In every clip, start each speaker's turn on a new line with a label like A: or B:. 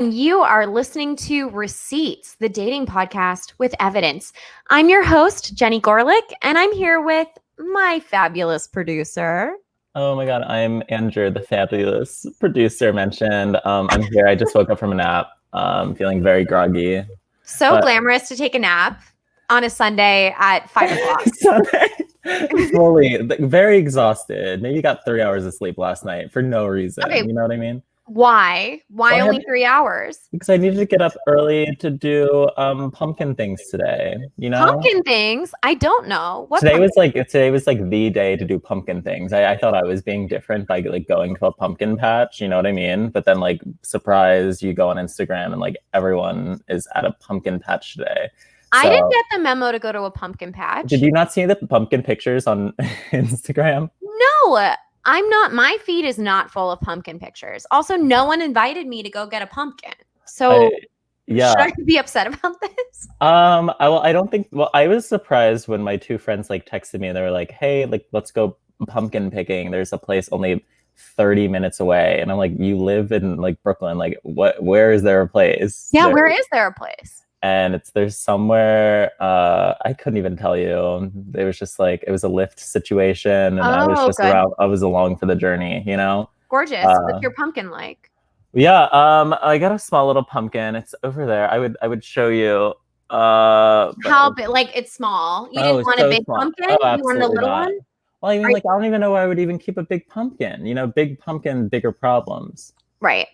A: You are listening to Receipts, the dating podcast with evidence. I'm your host, Jenny Gorlick, and I'm here with my fabulous producer.
B: Oh my God, I'm Andrew, the fabulous producer mentioned. I'm here. I just woke up from a nap. Feeling very groggy.
A: So glamorous to take a nap on a Sunday at 5 o'clock.
B: Sunday. Fully, very exhausted. Maybe got 3 hours of sleep last night for no reason. Okay. You know what I mean?
A: Why? Why only 3 hours?
B: Because I needed to get up early to do pumpkin things today. You know,
A: pumpkin things. I don't know
B: what. Today was like the day to do pumpkin things. I thought I was being different by like going to a pumpkin patch. You know what I mean? But then like surprise, you go on Instagram and like everyone is at a pumpkin patch today.
A: I didn't get the memo to go to a pumpkin patch.
B: Did you not see the pumpkin pictures on Instagram?
A: No. I'm not, my feed is not full of pumpkin pictures. Also, no one invited me to go get a pumpkin. So should I be upset about this?
B: I don't think, I was surprised when my two friends like texted me and they were like, hey, like, let's go pumpkin picking. There's a place only 30 minutes away. And I'm like, you live in like Brooklyn. Like where is there a place?
A: Yeah, where is there a place?
B: And there's somewhere, I couldn't even tell you. It was just like, it was a Lyft situation. And I was just I was along for the journey, you know?
A: Gorgeous. What's your pumpkin like?
B: Yeah, I got a small little pumpkin. It's over there. I would show you.
A: How big? Like it's small. You didn't want a big pumpkin? You wanted a little one?
B: Well, I mean, like, I don't even know why I would even keep a big pumpkin. You know, big pumpkin, bigger problems.
A: Right.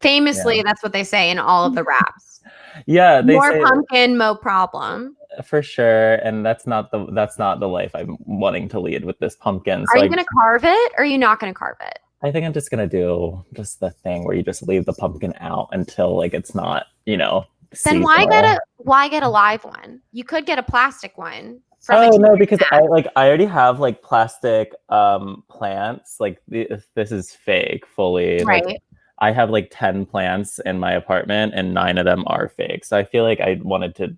A: Famously, that's what they say in all of the raps.
B: Yeah, they
A: more
B: say
A: pumpkin, mo problem.
B: For sure, and that's not the life I'm wanting to lead with this pumpkin.
A: So are you gonna carve it, or are you not gonna carve it?
B: I think I'm just gonna do just the thing where you just leave the pumpkin out until like it's not, you know.
A: Then why get a live one? You could get a plastic one.
B: Oh no, because I already have like plastic plants. Like this is fake fully.
A: Right.
B: Like, I have like 10 plants in my apartment and 9 of them are fake. So I feel like I wanted to,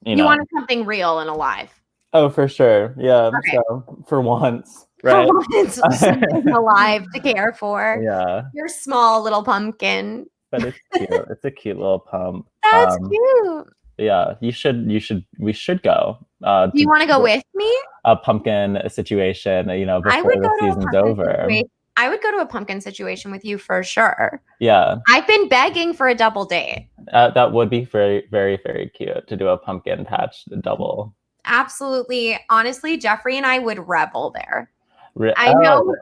B: you
A: wanted something real and alive.
B: Oh, for sure. Yeah. Okay. So for once, right?
A: For once, something alive to care for.
B: Yeah.
A: Your small little pumpkin.
B: But it's cute. It's a cute little pump.
A: That's cute.
B: Yeah. We should go.
A: Do you want to go with me?
B: A pumpkin situation, you know, before the season's over.
A: I would go to a pumpkin situation with you for sure.
B: Yeah.
A: I've been begging for a double date.
B: That would be very, very, very cute to do a pumpkin patch double.
A: Absolutely. Honestly, Jeffrey and I would revel there. I know.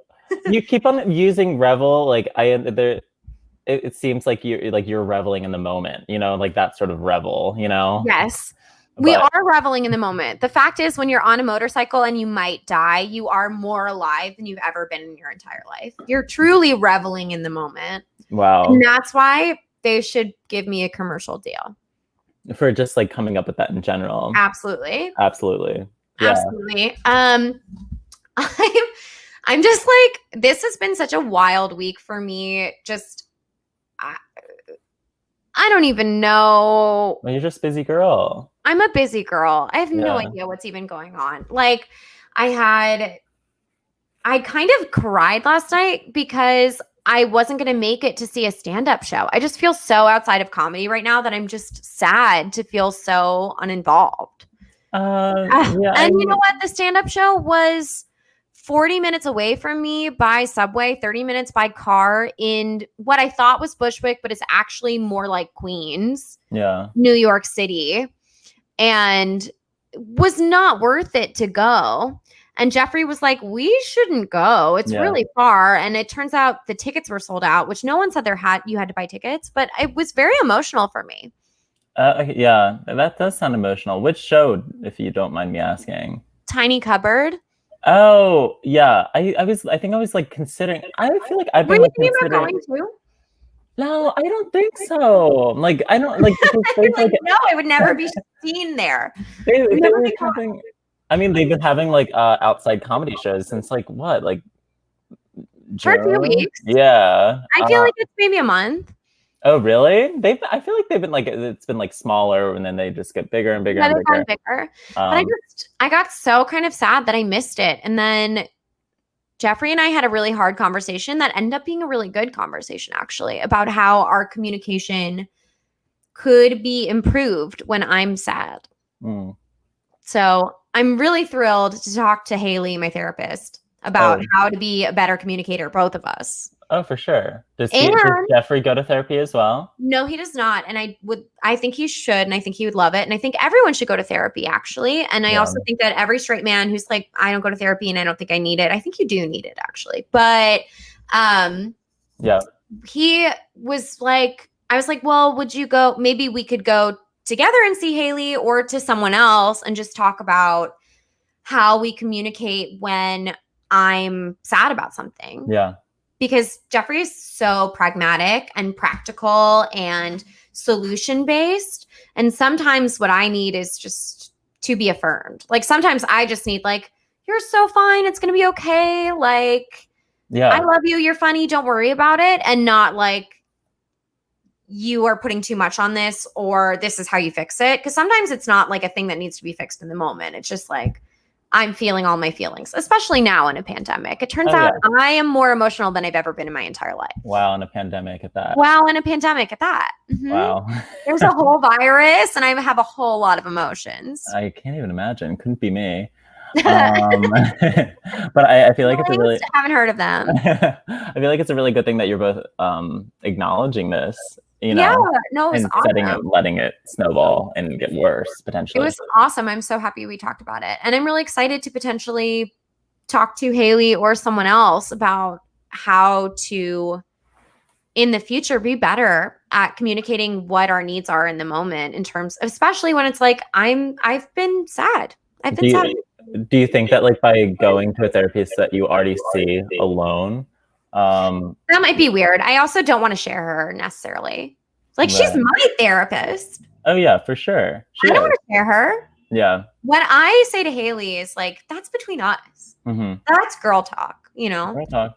B: You keep on using revel. Like it seems like you're reveling in the moment, you know, like that sort of revel, you know?
A: Yes. We are reveling in the moment. The fact is, when you're on a motorcycle and you might die, you are more alive than you've ever been in your entire life. You're truly reveling in the moment.
B: Wow.
A: And that's why they should give me a commercial deal.
B: For just like coming up with that in general.
A: Absolutely.
B: Absolutely.
A: Yeah. Absolutely. I'm just like, this has been such a wild week for me. Just, I don't even know.
B: Well, you're just a busy girl.
A: I'm a busy girl. I have no idea what's even going on. Like I kind of cried last night because I wasn't going to make it to see a stand-up show. I just feel so outside of comedy right now that I'm just sad to feel so uninvolved. And you know what? The stand-up show was 40 minutes away from me by subway, 30 minutes by car in what I thought was Bushwick, but it's actually more like Queens, New York City, and was not worth it to go. And Jeffrey was like, we shouldn't go. It's really far. And it turns out the tickets were sold out, which no one said you had to buy tickets, but it was very emotional for me.
B: Yeah, that does sound emotional. Which show, if you don't mind me asking?
A: Tiny Cupboard.
B: Oh, yeah. I think I was like considering. I feel like I've been like considering.
A: Were you thinking about going too?
B: No, I don't think so. Like, I don't like.
A: No, I would never be seen there.
B: They were having. I mean, they've been having like outside comedy shows since like what, like
A: for a few weeks.
B: Yeah,
A: I feel like it's maybe a month.
B: Oh, really? I feel like they've been like, it's been like smaller and then they just get bigger and bigger and bigger.
A: But I got so kind of sad that I missed it. And then Jeffrey and I had a really hard conversation that ended up being a really good conversation, actually, about how our communication could be improved when I'm sad. So I'm really thrilled to talk to Haley, my therapist, about how to be a better communicator, both of us.
B: Oh, for sure. Does Jeffrey go to therapy as well?
A: No, he does not. And I think he should, and I think he would love it. And I think everyone should go to therapy, actually. And I also think that every straight man who's like, I don't go to therapy and I don't think I need it. I think you do need it, actually. But he was like, I was like, well, would you go? Maybe we could go together and see Haley or to someone else and just talk about how we communicate when I'm sad about something.
B: Yeah.
A: Because Jeffrey is so pragmatic and practical and solution-based. And sometimes what I need is just to be affirmed. Like sometimes I just need like, you're so fine. It's going to be okay. Like, I love you. You're funny. Don't worry about it. And not like you are putting too much on this or this is how you fix it. Because sometimes it's not like a thing that needs to be fixed in the moment. It's just like, I'm feeling all my feelings, especially now in a pandemic. It turns out I am more emotional than I've ever been in my entire life.
B: Wow, in a pandemic at that.
A: Wow, in a pandemic at that. Mm-hmm. Wow. There's a whole virus and I have a whole lot of emotions.
B: I can't even imagine. Couldn't be me. But I feel like it's a really...
A: I haven't heard of them.
B: I feel like it's a really good thing that you're both acknowledging this. You know,
A: no, it was awesome.
B: Letting it snowball and get worse potentially.
A: It was awesome. I'm so happy we talked about it. And I'm really excited to potentially talk to Haley or someone else about how to, in the future, be better at communicating what our needs are in the moment in terms, especially when it's like, I've been sad.
B: Do you think that like by going to a therapist that you already see alone,
A: that might be weird. I also don't want to share her necessarily. Like she's my therapist.
B: Oh yeah, for sure.
A: I don't want to share her.
B: Yeah.
A: What I say to Haley is like, that's between us.
B: Mm-hmm.
A: That's girl talk, you know?
B: Girl talk.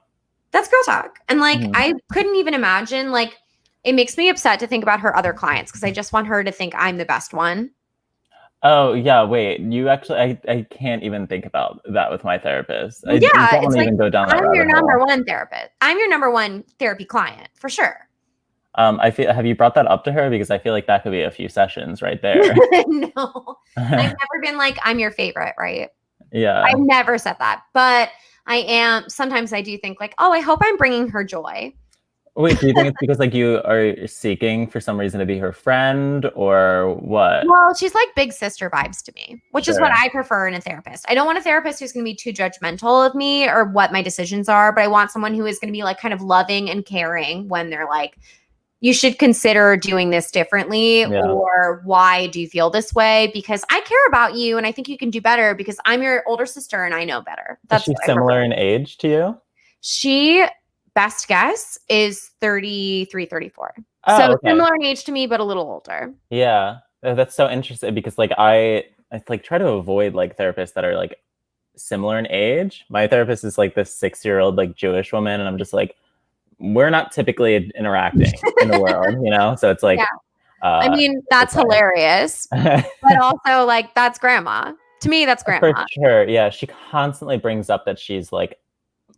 A: That's girl talk. And like, I couldn't even imagine, like, it makes me upset to think about her other clients because I just want her to think I'm the best one.
B: Oh yeah, wait. You actually, I can't even think about that with my therapist. I
A: don't
B: want to even go down that
A: I'm your number one therapist. I'm your number one therapy client for sure.
B: Have you brought that up to her? Because I feel like that could be a few sessions right there.
A: No, I've never been like, I'm your favorite, right?
B: Yeah.
A: I've never said that, but I am. Sometimes I do think like, oh, I hope I'm bringing her joy.
B: Wait, do you think it's because like you are seeking for some reason to be her friend or what?
A: Well, she's like big sister vibes to me, which is what I prefer in a therapist. I don't want a therapist who's going to be too judgmental of me or what my decisions are, but I want someone who is going to be like kind of loving and caring when they're like, you should consider doing this differently or why do you feel this way? Because I care about you and I think you can do better because I'm your older sister and I know better.
B: Is she similar in age to you?
A: She... best guess is 33, 34. So similar in age to me, but a little older.
B: Yeah. That's so interesting because like I like try to avoid like therapists that are like similar in age. My therapist is like this 6-year-old like Jewish woman. And I'm just like, we're not typically interacting in the world, you know? So it's like,
A: I mean, that's hilarious, but also like, that's grandma. To me, that's grandma.
B: For sure. Yeah. She constantly brings up that she's like,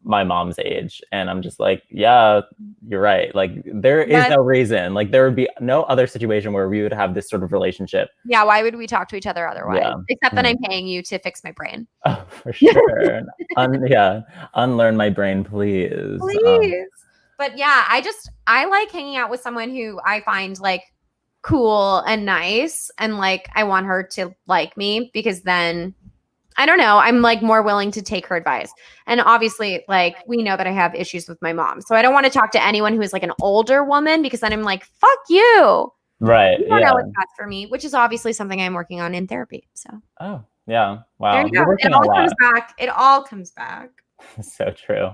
B: my mom's age and I'm just like, yeah, you're right. Like there is no reason, like there would be no other situation where we would have this sort of relationship.
A: Yeah, why would we talk to each other otherwise? Except that I'm paying you to fix my brain.
B: Oh, for sure. Unlearn my brain, please.
A: But yeah, I like hanging out with someone who I find like cool and nice and like I want her to like me because then I don't know. I'm like more willing to take her advice. And obviously, like we know that I have issues with my mom. So I don't want to talk to anyone who is like an older woman because then I'm like, fuck you.
B: Right.
A: You don't know what's best for me, which is obviously something I'm working on in therapy. So.
B: Oh, yeah. Wow.
A: There you go. It all comes back. It all comes back.
B: So true.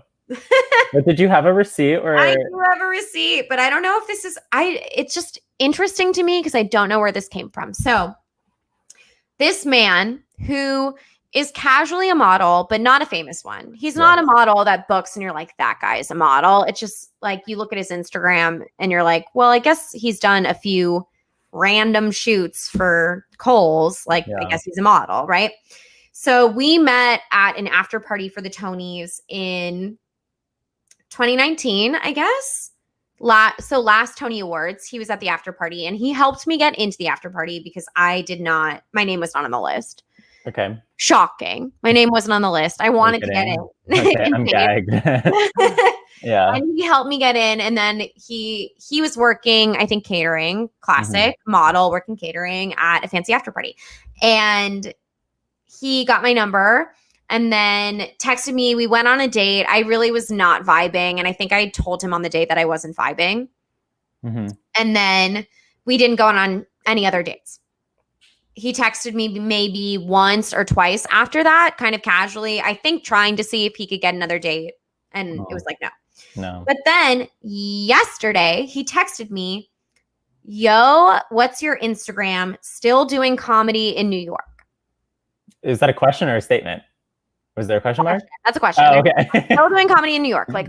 B: But did you have a receipt or?
A: I do have a receipt, but I don't know if this is, it's just interesting to me because I don't know where this came from. So this man who is casually a model, but not a famous one. He's not a model that books and you're like, that guy is a model. It's just like you look at his Instagram and you're like, well, I guess he's done a few random shoots for Kohl's. Like, I guess he's a model, right? So we met at an after party for the Tonys in 2019, I guess. So last Tony Awards, he was at the after party and he helped me get into the after party because my name was not on the list.
B: Okay.
A: Shocking. My name wasn't on the list. I wanted to get in.
B: Okay, I'm gagged. Yeah.
A: And he helped me get in. And then he was working, I think, catering, classic model, working catering at a fancy after party. And he got my number and then texted me. We went on a date. I really was not vibing. And I think I told him on the date that I wasn't vibing. And then we didn't go on any other dates. He texted me maybe once or twice after that, kind of casually, I think trying to see if he could get another date. And it was like, no. But then yesterday he texted me, yo, what's your Instagram? Still doing comedy in New York.
B: Is that a question or a statement? Was there a question mark?
A: That's a question.
B: Oh, okay.
A: Still doing comedy in New York. Like,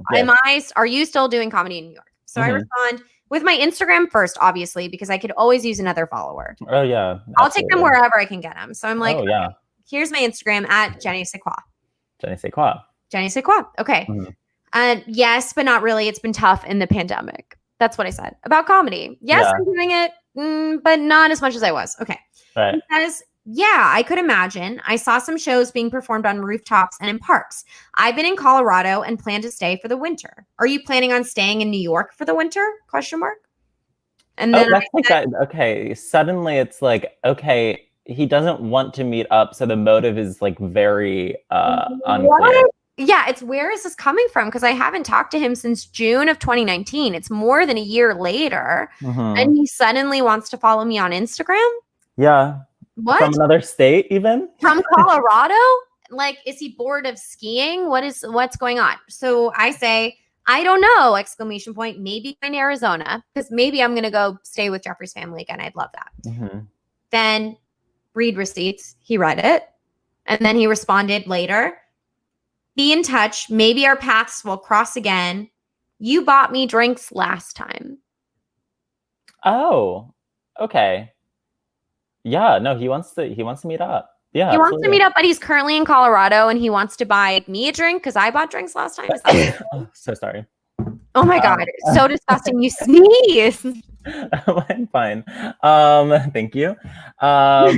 A: are you still doing comedy in New York? So I respond with my Instagram first, obviously, because I could always use another follower.
B: Oh, yeah. Absolutely.
A: I'll take them wherever I can get them. So I'm like,
B: yeah.
A: Okay, here's my Instagram at Jenny Sequoia.
B: Jenny Sequoia.
A: Jenny Sequoia. Okay. Yes, but not really. It's been tough in the pandemic. That's what I said about comedy. Yes, I'm doing it, but not as much as I was. Okay.
B: Right.
A: Because I could imagine. I saw some shows being performed on rooftops and in parks. I've been in Colorado and plan to stay for the winter. Are you planning on staying in New York for the winter? ? And then
B: that's like that. Okay. Suddenly it's like, okay, he doesn't want to meet up. So the motive is like very unclear.
A: Yeah, it's where is this coming from? Because I haven't talked to him since June of 2019. It's more than a year later. And he suddenly wants to follow me on Instagram?
B: Yeah.
A: What?
B: From another state, even?
A: From Colorado? Like, is he bored of skiing? What's going on? So I say, I don't know, ! Maybe in Arizona, because maybe I'm going to go stay with Jeffrey's family again. I'd love that. Then read receipts. He read it. And then he responded later, be in touch. Maybe our paths will cross again. You bought me drinks last time.
B: Oh, okay. Yeah, no, he wants to meet up. Yeah,
A: he wants to meet up, but he's currently in Colorado and he wants to buy me a drink because I bought drinks last time.
B: So sorry.
A: Oh my God, it's so disgusting. You sneeze.
B: I'm fine. Thank you. But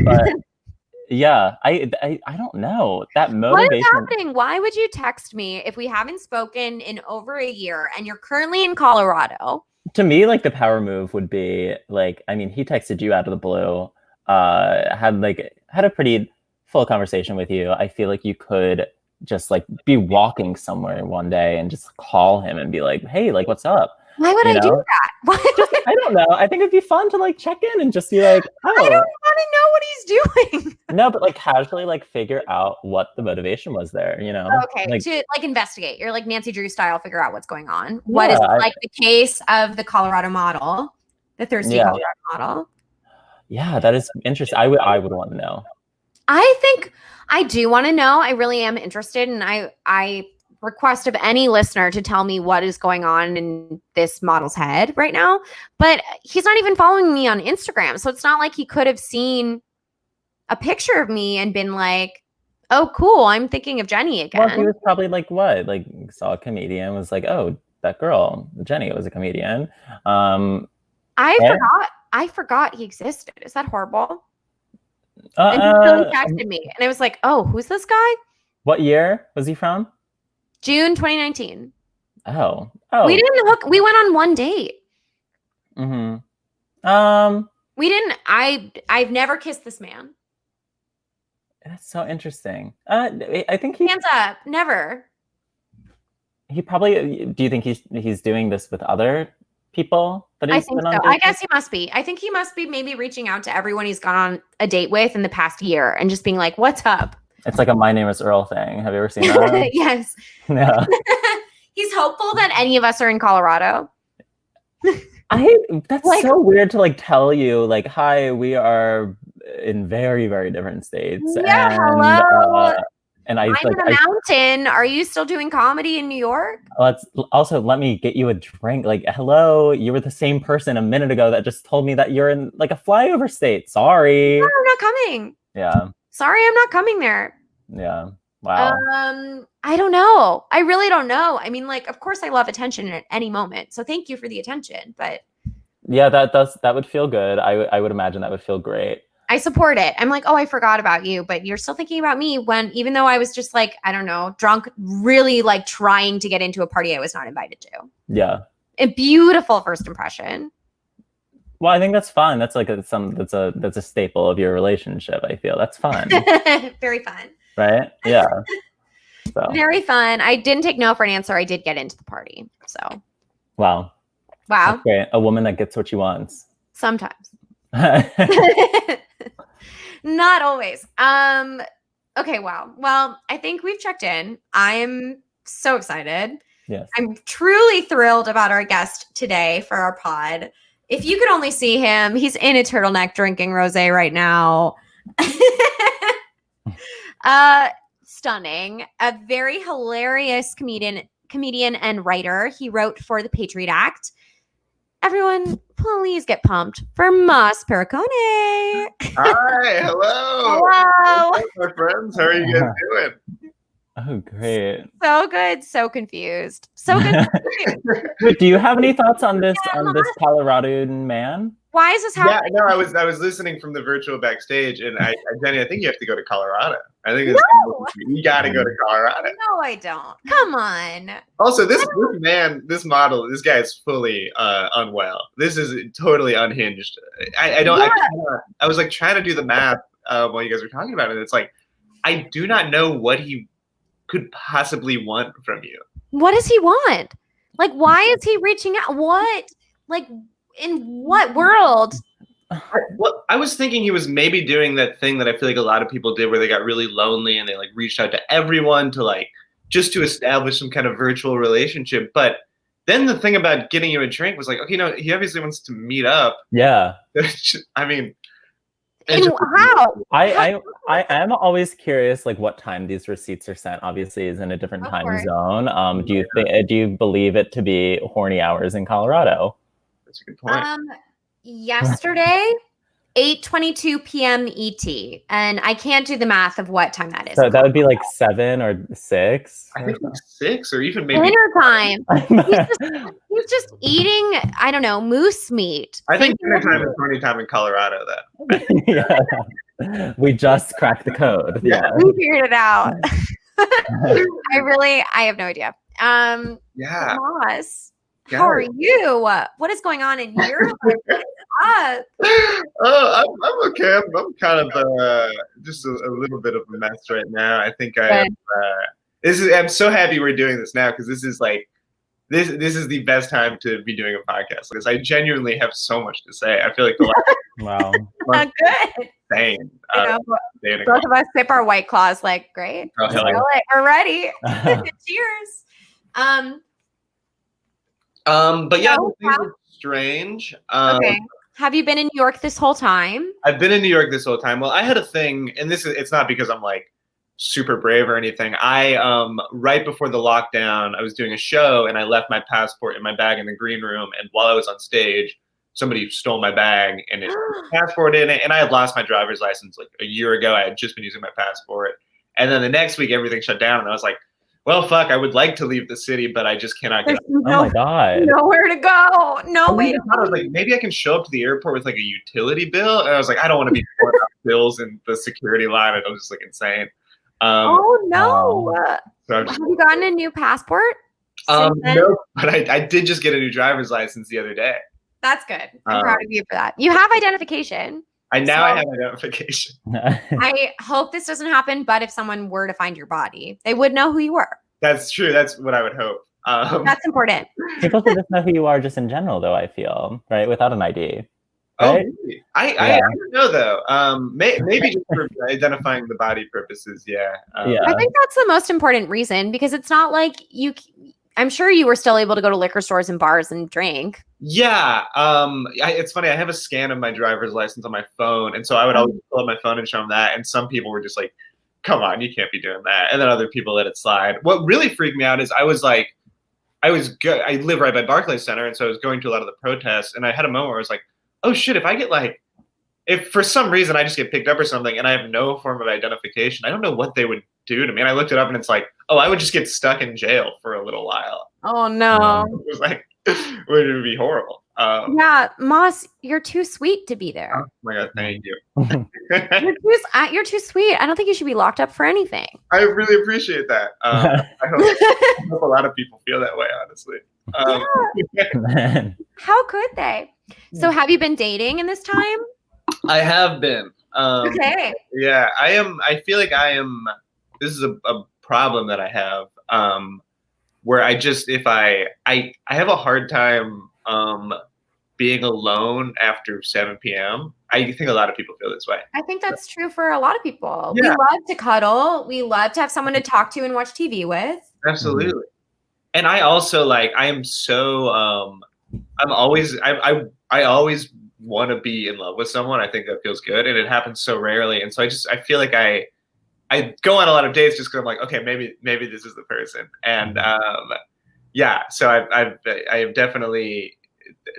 B: yeah, I don't know. That motivation.
A: What is happening? Why would you text me if we haven't spoken in over a year and you're currently in Colorado?
B: To me, like the power move would be like, I mean, he texted you out of the blue. Had a pretty full conversation with you. I feel like you could just like be walking somewhere one day and just call him and be like, hey, like, what's up?
A: Why would I do that? Why
B: I don't know. I think it'd be fun to like check in and just be like, oh.
A: I don't want to know what he's doing.
B: No, but like casually like figure out what the motivation was there, you know?
A: Okay,
B: like,
A: to like investigate. You're like Nancy Drew style, figure out what's going on. What is like the case of the Colorado model, the thirsty Colorado model?
B: Yeah, that is interesting. I would want to know.
A: I think I do want to know. I really am interested, and I request of any listener to tell me what is going on in this model's head right now. But he's not even following me on Instagram, so it's not like he could have seen a picture of me and been like, "Oh, cool, I'm thinking of Jenny again."
B: Well, he was probably like, "What?" Like saw a comedian, was like, "Oh, that girl, Jenny, was a comedian."
A: I forgot he existed. Is that horrible? And he still texted me, and I was like, "Oh, who's this guy?"
B: What year was he from?
A: June 2019.
B: Oh.
A: We didn't hook. We went on one date.
B: We
A: didn't. I've never kissed this man.
B: That's so interesting. I think
A: hands up. Never.
B: He probably. Do you think he's doing this with other people?
A: I think so. I guess he must be. I think he must be maybe reaching out to everyone he's gone on a date with in the past year and just being like, "What's up?" It's
B: like a My Name is Earl thing. Have you ever seen that?
A: Yes.
B: Yeah.
A: He's hopeful that any of us are in Colorado.
B: That's like, so weird to like tell you like, hi, we are in very, very different states.
A: Yeah, hello.
B: And I'm
A: in a mountain. Are you still doing comedy in New York?
B: Let me get you a drink. Like, hello, you were the same person a minute ago that just told me that you're in like a flyover state. Sorry.
A: No, I'm not coming.
B: Yeah.
A: Sorry, I'm not coming there.
B: Yeah. Wow.
A: I don't know. I really don't know. I mean, like, of course I love attention at any moment. So thank you for the attention, but
B: yeah, that would feel good. I would imagine that would feel great.
A: I support it. I'm like, oh, I forgot about you, but you're still thinking about me when, even though I was just like, I don't know, drunk, really like trying to get into a party I was not invited to.
B: Yeah.
A: A beautiful first impression.
B: Well, I think that's fun. That's like that's a staple of your relationship. I feel that's fun.
A: Very fun.
B: Right? Yeah. So.
A: Very fun. I didn't take no for an answer. I did get into the party. So.
B: Wow. That's great. A woman that gets what she wants.
A: Sometimes. Not always. Okay, wow. Well, I think we've checked in. I'm so excited.
B: Yes.
A: I'm truly thrilled about our guest today for our pod. If you could only see him, he's in a turtleneck drinking rosé right now. Stunning. A very hilarious comedian and writer. He wrote for the Patriot Act. Everyone, please get pumped for Moss Perricone.
C: Hi, hello.
A: Hello.
C: What's up, my friends? How are you guys doing?
B: Oh, great.
A: So good, so confused. So good.
B: Wait, do you have any thoughts on this Coloradoan man?
A: Why is this happening?
C: Yeah, no, I was listening from the virtual backstage, and Jenny, I think you have to go to Colorado. I think you got to go to Colorado.
A: No, I don't. Come on.
C: Also, this model, this guy is fully unwell. This is totally unhinged. I was like trying to do the math while you guys were talking about it. It's like I do not know what he could possibly want from you.
A: What does he want? Like, why is he reaching out? What? Like, in what world?
C: Well, I was thinking he was maybe doing that thing that I feel like a lot of people did where they got really lonely and they like reached out to everyone to like just to establish some kind of virtual relationship. But then the thing about getting you a drink was like, okay, no, he obviously wants to meet up.
B: Yeah.
C: I mean,
A: how?
B: I am always curious, like what time these receipts are sent. Obviously, is in a different time zone. Do you believe it to be horny hours in Colorado?
C: That's a good point.
A: Yesterday, 8:22 p.m. ET, and I can't do the math of what time that is.
B: So that would be like 7 or 6.
C: I think like 6 or even maybe
A: dinner time. He's just eating, I don't know, moose meat.
C: I think dinner time is horny time in Colorado, though.
B: Yeah. We just cracked the code. Yeah,
A: we figured it out. I have no idea.
C: Yeah.
A: Moss, how are you? What is going on in your life?
C: Oh, I'm okay. I'm kind of just a little bit of a mess right now. I think I'm so happy we're doing this now because this is like this is the best time to be doing a podcast because I genuinely have so much to say. I feel like the last
A: month
C: good. Insane.
A: Both of us sip our White Claws like great. We're ready. Cheers.
C: But yeah, things are strange.
A: Okay. Have you been in New York this whole time?
C: I've been in New York this whole time. Well, I had a thing, and it's not because I'm like super brave or anything. I right before the lockdown, I was doing a show and I left my passport in my bag in the green room. And while I was on stage, somebody stole my bag and it passport in it. And I had lost my driver's license like a year ago. I had just been using my passport. And then the next week, everything shut down. And I was like, well, fuck, I would like to leave the city, but I just cannot get
B: oh my God.
A: Nowhere to go. No way.
C: I was like, maybe I can show up to the airport with like a utility bill. And I was like, I don't want to be pulling out bills in the security line. It was just like insane.
A: Oh no.
C: So
A: have you gotten a new passport?
C: No, but I did just get a new driver's license the other day.
A: That's good. I'm proud of you for that. You have identification.
C: I have identification.
A: I hope this doesn't happen, but if someone were to find your body, they would know who you were.
C: That's true. That's what I would hope.
A: That's important.
B: People should just know who you are just in general, though, I feel, right? Without an ID.
C: Right? Oh, I don't know, though. Maybe just for identifying the body purposes, yeah.
A: I think that's the most important reason because it's not like I'm sure you were still able to go to liquor stores and bars and drink.
C: Yeah. It's funny. I have a scan of my driver's license on my phone. And so I would always pull up my phone and show them that. And some people were just like, come on, you can't be doing that. And then other people let it slide. What really freaked me out is I live right by Barclays Center. And so I was going to a lot of the protests. And I had a moment where I was like, oh shit, if for some reason I just get picked up or something and I have no form of identification, I don't know what they would do to me? And I looked it up, and it's like, oh, I would just get stuck in jail for a little while.
A: Oh no.
C: It was like, it would be horrible.
A: Yeah, Moss, you're too sweet to be there.
C: Oh my God, thank you.
A: You're too sweet. I don't think you should be locked up for anything.
C: I really appreciate that. I hope a lot of people feel that way, honestly.
A: How could they? So have you been dating in this time?
C: I have been.
A: Okay.
C: Yeah, I am. I feel like I am. This is a problem that I have, where I just, if I have a hard time being alone after 7 p.m. I think a lot of people feel this way.
A: I think that's true for a lot of people.
C: Yeah.
A: We love to cuddle. We love to have someone to talk to and watch TV with.
C: Absolutely. And I also like, I am so, I'm always, I always want to be in love with someone. I think that feels good, and it happens so rarely. And so I feel like I go on a lot of dates just because I'm like, okay, maybe this is the person. And yeah, so I have definitely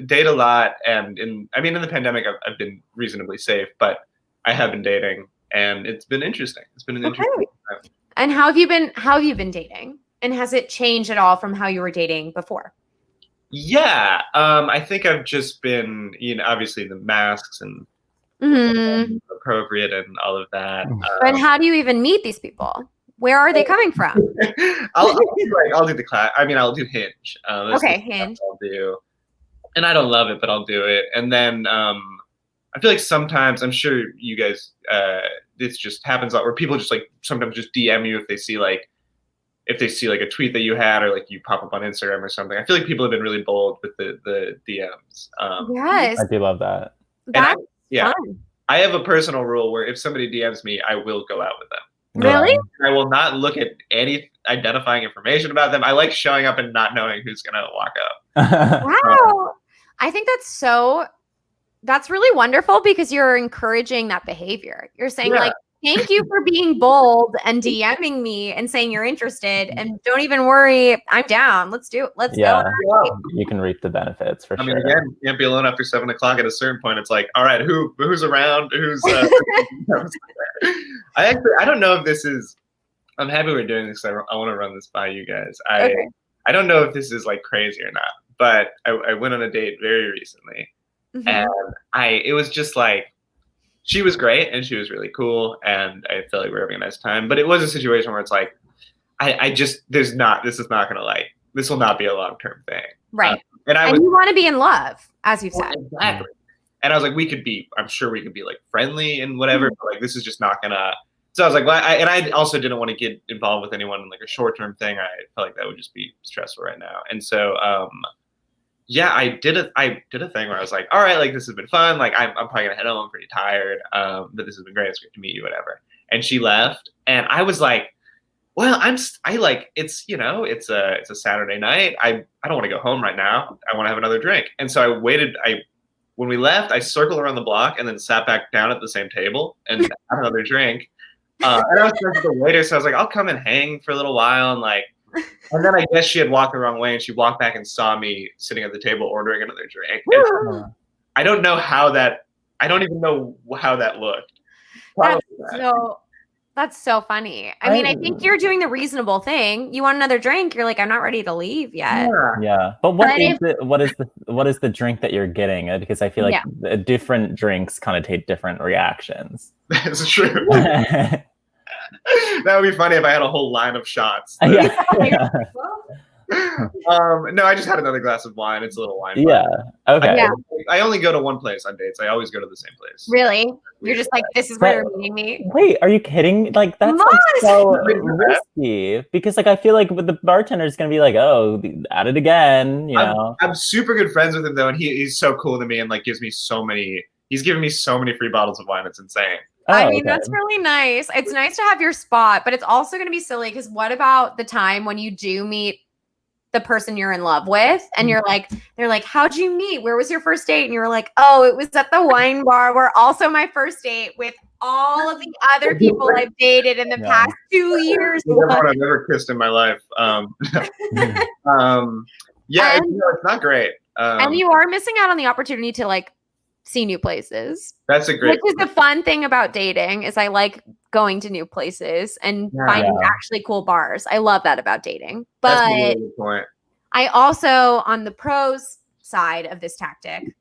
C: date a lot. And in the pandemic, I've been reasonably safe, but I have been dating, and it's been interesting. It's been an interesting time.
A: And how have you been dating? And has it changed at all from how you were dating before?
C: Yeah, I think I've just been, obviously the masks and appropriate and all of that.
A: And how do you even meet these people? Where are they coming from?
C: I'll do the class. I'll do Hinge.
A: Okay, Hinge.
C: I'll do, and I don't love it, but I'll do it. And then I feel like sometimes, I'm sure you guys, this just happens a lot, where people just like sometimes just DM you if they see like a tweet that you had, or like you pop up on Instagram or something. I feel like people have been really bold with the DMs.
A: Yes,
B: I do love that.
A: That's fun.
C: I have a personal rule where if somebody DMs me, I will go out with them.
A: Really?
C: I will not look at any identifying information about them. I like showing up and not knowing who's gonna walk up.
A: Wow. I think that's really wonderful, because you're encouraging that behavior. You're saying like, thank you for being bold and DMing me and saying you're interested, and don't even worry, I'm down. Let's do it. Let's go.
B: You can reap the benefits for sure.
C: Again, you can't be alone after 7 o'clock. At a certain point, it's like, all right, who's around? Who's I don't know if this is, I'm happy we're doing this. I want to run this by you guys. I don't know if this is like crazy or not, but I went on a date very recently, and it was just like, she was great and she was really cool, and I felt like we were having a nice time. But it was a situation where it's like, this is not be a long-term thing. Right.
A: And you want to be in love, as you've said.
C: Exactly. And I was like, I'm sure we could be like friendly and whatever, but like, this is just not gonna. So I was like, well, I also didn't want to get involved with anyone in like a short-term thing. I felt like that would just be stressful right now. And so, yeah, I did a thing where I was like, all right, like this has been fun. Like I'm probably gonna head home. I'm pretty tired. But this has been great. It's great to meet you, whatever. And she left, and I was like, well, it's a Saturday night. I don't want to go home right now. I want to have another drink. And so I waited. When we left, I circled around the block and then sat back down at the same table and had another drink. And I was talking to the waiter, so I was like, I'll come and hang for a little while, and then I guess she had walked the wrong way, and she walked back and saw me sitting at the table ordering another drink. I don't know how that. I don't even know how that looked.
A: That's so funny. I think you're doing the reasonable thing. You want another drink? You're like, I'm not ready to leave yet.
B: Yeah. But what is the drink that you're getting? Because I feel like different drinks connotate different reactions.
C: That's true. That would be funny if I had a whole line of shots.
B: Yeah.
C: No, I just had another glass of wine. It's a little wine.
B: Yeah. Okay.
C: I only go to one place on dates. I always go to the same place.
A: Really? You're just like, this is where you're meeting me?
B: Wait, are you kidding? Like, that's like so risky. Because like I feel like with the bartender's gonna be like, oh, at it again, you know.
C: I'm super good friends with him though, and he's so cool to me, and like he's given me so many free bottles of wine. It's insane.
A: That's really nice. It's nice to have your spot, but it's also going to be silly, because what about the time when you do meet the person you're in love with, and they're like, how'd you meet? Where was your first date? And you were like, oh, it was at the wine bar, where also my first date with all of the other people I've dated in the past 2 years.
C: I've never kissed in my life. It's not great.
A: And you are missing out on the opportunity to like see new places.
C: That's a great.
A: Which is the fun thing about dating, is I like going to new places and finding actually cool bars. I love that about dating. But
C: that's a really good point.
A: I also, on the pros side of this tactic,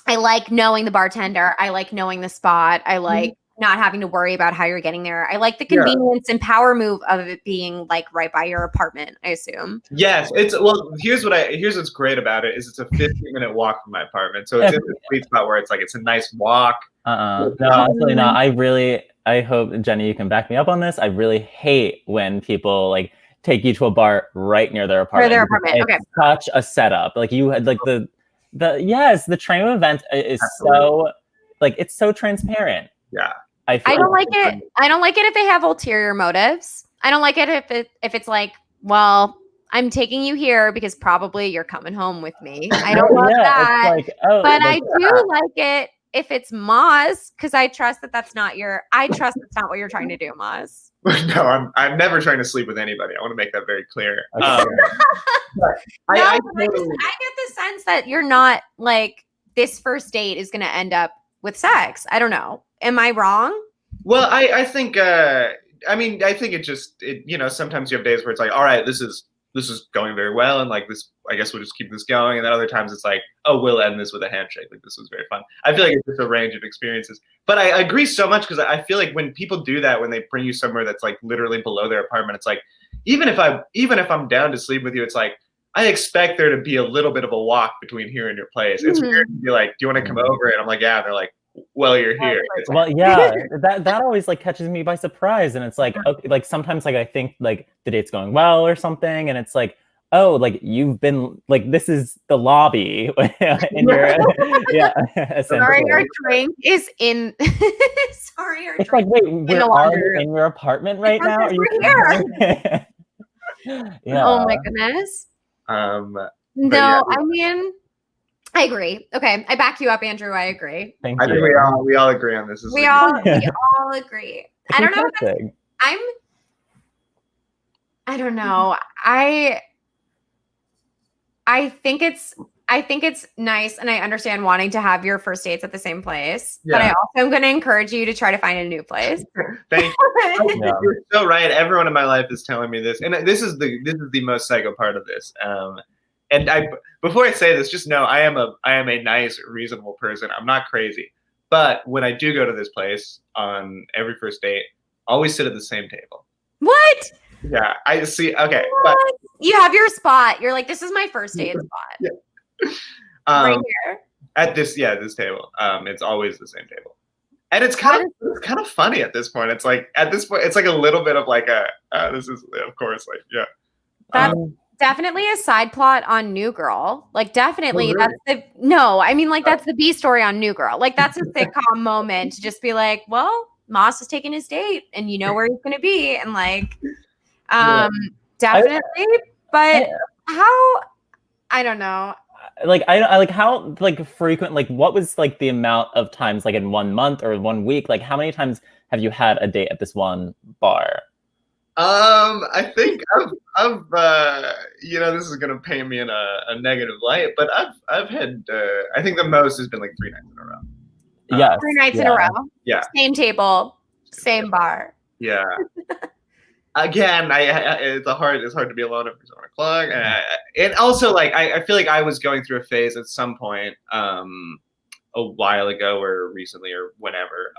A: I like knowing the bartender. I like knowing the spot. I like not having to worry about how you're getting there. I like the convenience and power move of it being like right by your apartment, I assume.
C: Yes, here's what's great about it is it's a 15-minute walk from my apartment. So it's in the sweet spot where it's like it's a nice walk.
B: No, absolutely not. I hope, Jenny, you can back me up on this. I really hate when people like take you to a bar right near their apartment. It's such a setup. Like you had like the CHENO event is so like it's so transparent.
C: Yeah.
A: I don't like it. I don't like it if they have ulterior motives. I don't like it if it's like, well, I'm taking you here because probably you're coming home with me. I don't love that. It's like, but I do like it if it's Moss, because I trust that's not what you're trying to do, Moss.
C: No, I'm never trying to sleep with anybody. I want to make that very clear.
B: Okay.
A: I get the sense that you're not like this first date is going to end up with sex. I don't know. Am I wrong?
C: Well, I think I think it sometimes you have days where it's like, all right, this is going very well, and like this, I guess we'll just keep this going. And then other times it's like, oh, we'll end this with a handshake. Like this was very fun. I feel like it's just a range of experiences. But I agree so much because I feel like when people do that, when they bring you somewhere that's like literally below their apartment, it's like, even if I'm down to sleep with you, it's like I expect there to be a little bit of a walk between here and your place. It's weird to be like, do you want to come over? And I'm like, yeah. And they're like, well, you're here.
B: Well, yeah, that always like catches me by surprise, and it's like, okay, like sometimes like I think like the date's going well or something, and it's like, oh, like you've been like this is the lobby in your
A: Sorry, our drink is in. Sorry, our
B: it's
A: drink.
B: Like, wait, we're all in your apartment right now. Are you
A: here?
B: Yeah.
A: Oh my goodness. No, I mean. I agree. Okay, I back you up, Andrew. I agree.
B: Thank you.
C: I think we all agree on this.
A: We all agree. I don't know. I don't know. I think it's nice, and I understand wanting to have your first dates at the same place. Yeah. But I also am going to encourage you to try to find a new place.
C: Thank you. You're so right. Everyone in my life is telling me this, and this is the most psycho part of this. And before I say this, just know I am a nice, reasonable person. I'm not crazy. But when I do go to this place on every first date, always sit at the same table.
A: What?
C: Yeah, I see. Okay.
A: What? But you have your spot. You're like, this is my first date spot.
C: Yeah.
A: Right here.
C: At this table. It's always the same table. And it's kind of funny at this point. It's like at this point, it's like a little bit of like this is of course like
A: That's definitely a side plot on New Girl. Like definitely that's the B story on New Girl. Like that's a sitcom moment to just be like, well, Moss is taking his date and you know where he's gonna be. And like definitely. But how I don't know.
B: Like I like how like frequent like what was like the amount of times like in 1 month or 1 week? Like how many times have you had a date at this one bar?
C: I think I've this is gonna paint me in a negative light, but I've had I think the most has been like 3 nights in a row.
B: Yeah,
A: 3 nights in a row.
C: Yeah,
A: same table, same bar.
C: Yeah. Again, it's hard to be alone after 7 o'clock, and also like I feel like I was going through a phase at some point a while ago or recently or whenever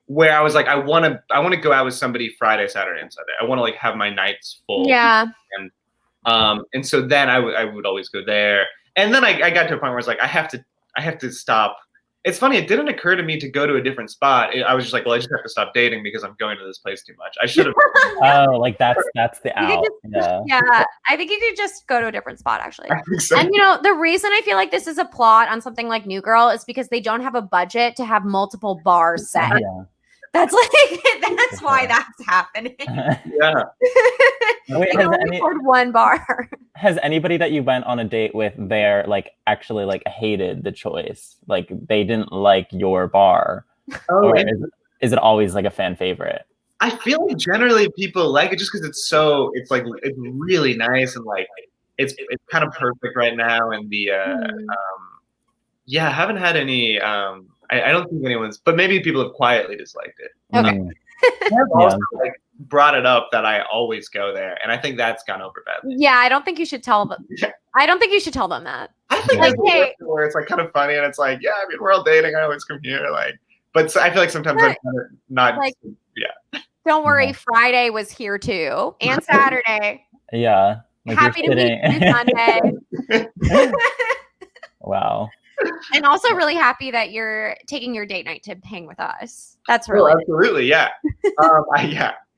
C: where I was like, I want to go out with somebody Friday, Saturday, and Sunday. I want to like have my nights full.
A: Yeah.
C: And so then I would always go there. And then I got to a point where I was like, I have to stop. It's funny. It didn't occur to me to go to a different spot. I was just like, well, I just have to stop dating because I'm going to this place too much. I should have.
B: Oh, like that's the out.
A: Yeah. I think you could just go to a different spot actually.
C: I think so.
A: And the reason I feel like this is a plot on something like New Girl is because they don't have a budget to have multiple bars set.
B: Yeah.
A: That's why that's happening.
C: Yeah.
B: Wait,
A: one bar.
B: Has anybody that you went on a date with there like actually like hated the choice? Like they didn't like your bar?
C: Oh,
B: or is it always like a fan favorite?
C: I feel like generally people like it just because it's really nice and like it's kind of perfect right now, and the I haven't had any I don't think anyone's, but maybe people have quietly disliked it.
A: Okay.
C: I've also like brought it up that I always go there, and I think that's gone over badly.
A: Yeah, I don't think you should tell them. I don't think you should tell them that.
C: I think
A: Like,
C: like,
A: hey,
C: where it's like kind of funny, and it's like, yeah, I mean, we're all dating. I always come here, like, but I feel like sometimes I'm kind of not.
A: Like,
C: yeah.
A: Don't worry,
B: Yeah.
A: Friday was here too, and Saturday.
B: Yeah. Like
A: Happy to meet you Sunday.
B: Wow.
A: And also really happy that you're taking your date night to hang with us. That's really
C: absolutely, yeah. Well,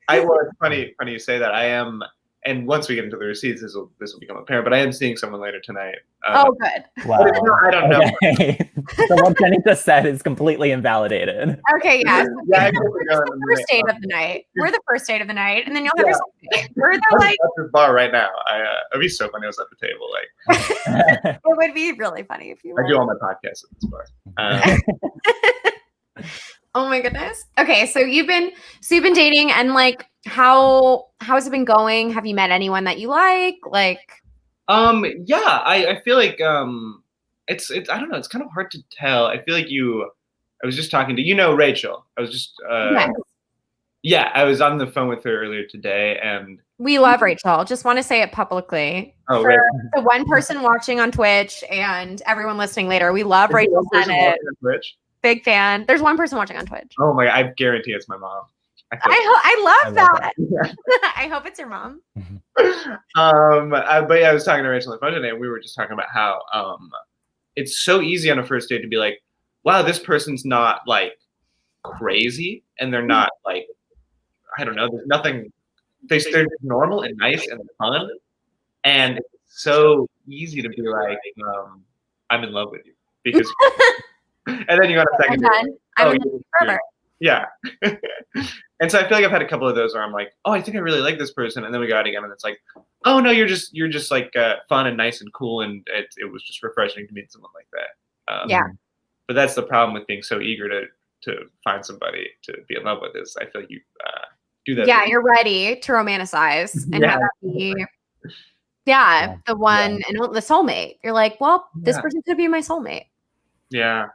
C: it's funny you say that. I am, and once we get into the receipts, this will become apparent. But I am seeing someone later tonight.
A: Oh, good.
B: Wow.
C: I don't know.
B: Okay. So what Jenny just said is completely invalidated.
A: Okay, yeah.
C: Yeah,
A: We're the first date of the night. We're the first date of the night, and then you'll have your second date. We're the like
C: at this bar right now. It'd be so funny. I was at the table. Like,
A: it would be really funny if you were.
C: I do all my podcasts at this bar.
A: Oh my goodness. Okay, so you've been dating, and like how has it been going? Have you met anyone that you like? Like
C: yeah, I feel like it's I don't know, it's kind of hard to tell. I feel like I was just talking to Rachel. I was just
A: yes.
C: Yeah, I was on the phone with her earlier today, and
A: we love Rachel. Just want to say it publicly.
C: Oh,
A: for the one person watching on Twitch and everyone listening later, we love Rachel Sennett. Big fan. There's one person watching on Twitch.
C: Oh my! I guarantee it's my mom.
A: I love that. I hope it's your mom.
C: But yeah, I was talking to Rachel on the phone today, and we were just talking about how it's so easy on a first date to be like, wow, this person's not like crazy, and they're not like, I don't know, there's nothing. They're normal and nice and fun, and it's so easy to be like, I'm in love with you because. And then you got a second date.
A: I'm in love forever.
C: Yeah. And so I feel like I've had a couple of those where I'm like, oh, I think I really like this person, and then we go out again, and it's like, oh no, you're just like fun and nice and cool, and it was just refreshing to meet someone like that.
A: Yeah.
C: But that's the problem with being so eager to find somebody to be in love with is I feel like you do that.
A: Yeah, you're ready to romanticize and have that be. Yeah, the one and the soulmate. You're like, well, this person could be my soulmate.
C: Yeah.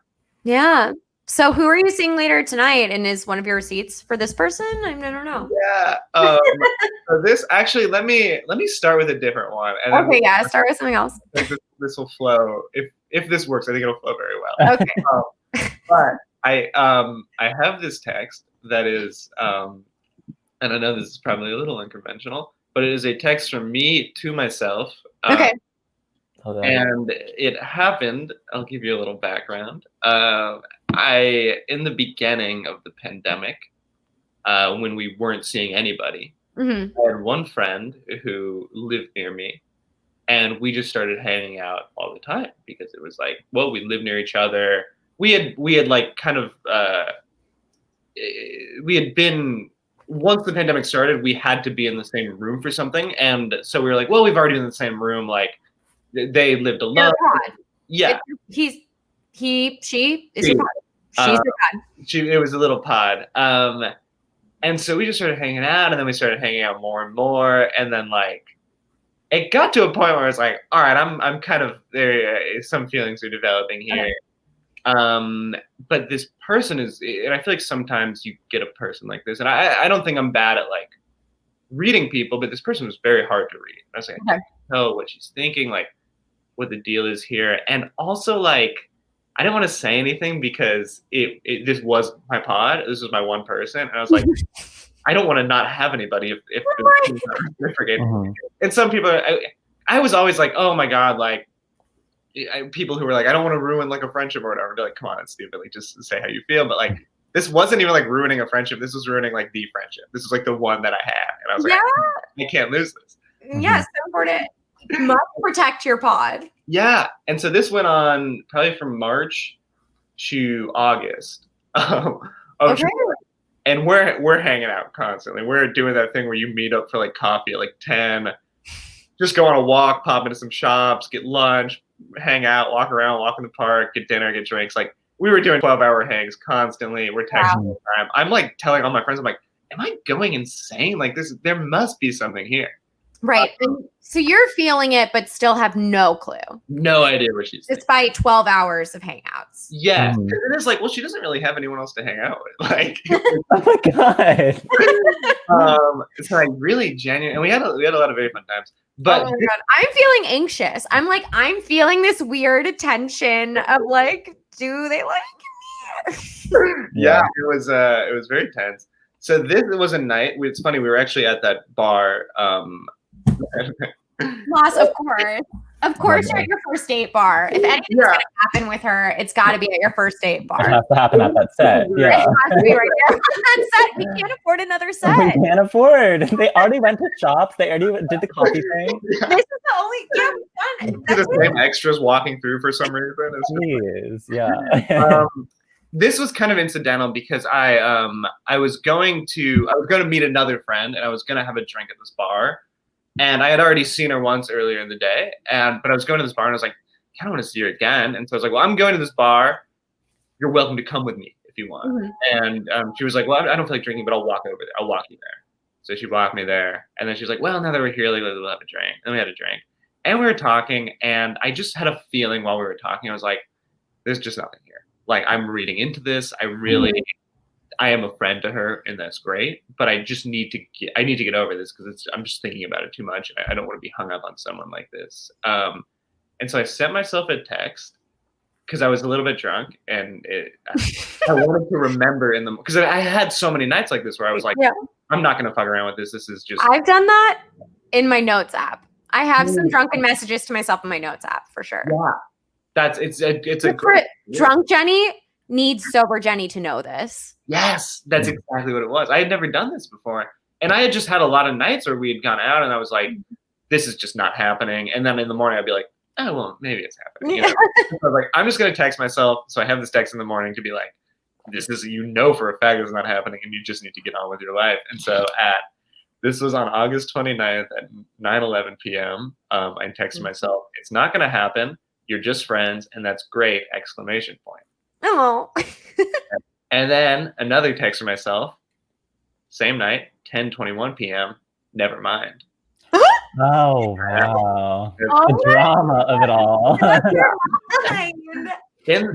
A: Yeah. So who are you seeing later tonight? And is one of your receipts for this person? I don't know.
C: Yeah. So this actually, let me start with a different one. And
A: okay. Yeah. Start with something else.
C: This will flow. If this works, I think it'll flow very well.
A: Okay.
C: But I have this text that is, and I know this is probably a little unconventional, but it is a text from me to myself.
A: Okay.
C: And it happened, I'll give you a little background. In the beginning of the pandemic, when we weren't seeing anybody, I had one friend who lived near me, and we just started hanging out all the time because it was like, well, we live near each other. We had like kind of, we had been, once the pandemic started, we had to be in the same room for something. And so we were like, well, we've already been in the same room, like, they lived alone. Yeah.
A: She is your pod. She's your pod.
C: It was a little pod. And so we just started hanging out, and then we started hanging out more and more. And then like, it got to a point where it's like, all right, I'm kind of there. Some feelings are developing here. But this person is, and I feel like sometimes you get a person like this, and I don't think I'm bad at like reading people, but this person was very hard to read. I was like, I can't tell what she's thinking, like what the deal is here. And also like, I didn't want to say anything because this was my pod. This was my one person. And I was like, I don't want to not have anybody if And some people, I was always like, oh my God, like people who were like, I don't want to ruin like a friendship or whatever. I'd be like, come on, it's stupid. Like just say how you feel. But like, this wasn't even like ruining a friendship. This was ruining like the friendship. This was like the one that I had. And I was like, I can't lose this.
A: Yeah, so important. You must protect your pod.
C: Yeah. And so this went on probably from March to August.
A: Okay.
C: And we're hanging out constantly. We're doing that thing where you meet up for like coffee at like 10, just go on a walk, pop into some shops, get lunch, hang out, walk around, walk in the park, get dinner, get drinks. Like we were doing 12-hour hangs constantly. We're texting all the time. I'm like telling all my friends, I'm like, am I going insane? Like there must be something here.
A: Right. And so you're feeling it, but still have no clue.
C: No idea what she's thinking.
A: Despite 12 hours of hangouts.
C: Yeah. It is like, well, she doesn't really have anyone else to hang out with. Like,
B: oh my God.
C: it's like really genuine. And we had a lot of very fun times. But
A: oh my God. I'm feeling anxious. I'm feeling this weird tension of like, do they like me?
C: Yeah, it was very tense. So this was a night. It's funny. We were actually at that bar.
A: Moss, of course, you're at your first date bar. If anything's gonna happen with her, it's got to be at your first date bar.
B: It has to happen at that set. Yeah,
A: it has to be right there. That set. We can't afford another set.
B: We can't afford. They already went to shops. They already did the coffee thing.
A: This is the only. Yeah, we've done it.
C: The same extras walking through for some reason.
B: Please, yeah.
C: This was kind of incidental because I was going to meet another friend and I was gonna have a drink at this bar. And I had already seen her once earlier in the day, but I was going to this bar and I was like, I kind of want to see her again. And so I was like, well, I'm going to this bar. You're welcome to come with me if you want. Mm-hmm. And she was like, well, I don't feel like drinking, but I'll walk over there. I'll walk you there. So she walked me there. And then she was like, well, now that we're here, like, we'll have a drink. And we had a drink. And we were talking. And I just had a feeling while we were talking, I was like, there's just nothing here. Like, I'm reading into this. I am a friend to her, and that's great. But I just need to get over this because I'm just thinking about it too much. I don't want to be hung up on someone like this. And so I sent myself a text because I was a little bit drunk, and I wanted to remember because I had so many nights like this where I was like, I'm not going to fuck around with this. This is just.
A: I've done that in my notes app. I have some drunken messages to myself in my notes app for sure.
C: Yeah, it's a great.
A: Drunk Jenny needs sober Jenny to know this.
C: Yes, that's exactly what it was. I had never done this before. And I had just had a lot of nights where we had gone out and I was like, this is just not happening. And then in the morning I'd be like, oh, well, maybe it's happening. You know? So I was like, I'm just going to text myself. So I have this text in the morning to be like, this is, for a fact it's not happening and you just need to get on with your life. And so this was on August 29th at 9:11 p.m. I texted myself, it's not going to happen. You're just friends. And that's great! !
A: Oh.
C: And then another text for myself, same night, 10:21 p.m. Never mind.
B: Oh wow! The drama of it all.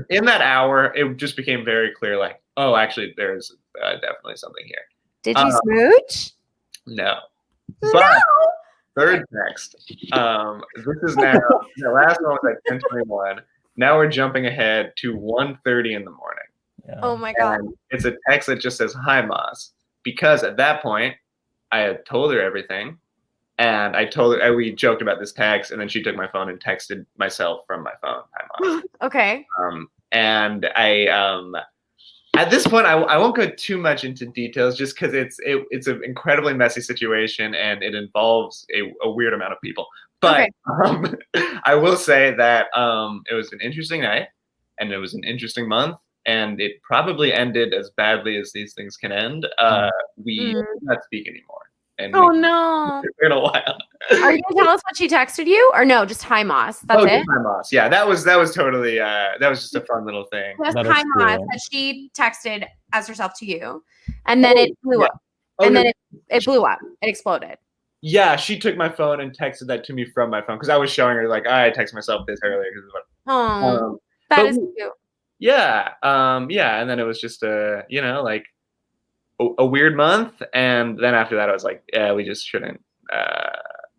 C: In that hour, it just became very clear. Like, oh, actually, there's definitely something here.
A: Did you smooch?
C: No. But third text. This is now the last one was at 10:21. Now we're jumping ahead to 1:30 in the morning.
B: Yeah.
A: Oh my God.
C: And it's a text that just says, hi, Moss. Because at that point, I had told her everything. And I told her, we joked about this text. And then she took my phone and texted myself from my phone. Hi, Moss.
A: Okay.
C: And I, at this point, I won't go too much into details just because it's an incredibly messy situation and it involves a weird amount of people. But I will say that it was an interesting night and it was an interesting month. And it probably ended as badly as these things can end. We did not speak anymore. And
A: no.
C: In a while.
A: Are you gonna tell us what she texted you? Or no, just hi Moss. That's it?
C: Hi Moss. Yeah, that was totally that was just a fun little thing.
A: Just hi Moss that she texted as herself to you. And then it blew up. And then it blew up. It exploded.
C: Yeah, she took my phone and texted that to me from my phone because I was showing her like I texted myself this earlier.
A: That is cute.
C: Yeah, and then it was just like a weird month, and then after that I was like, yeah, we just shouldn't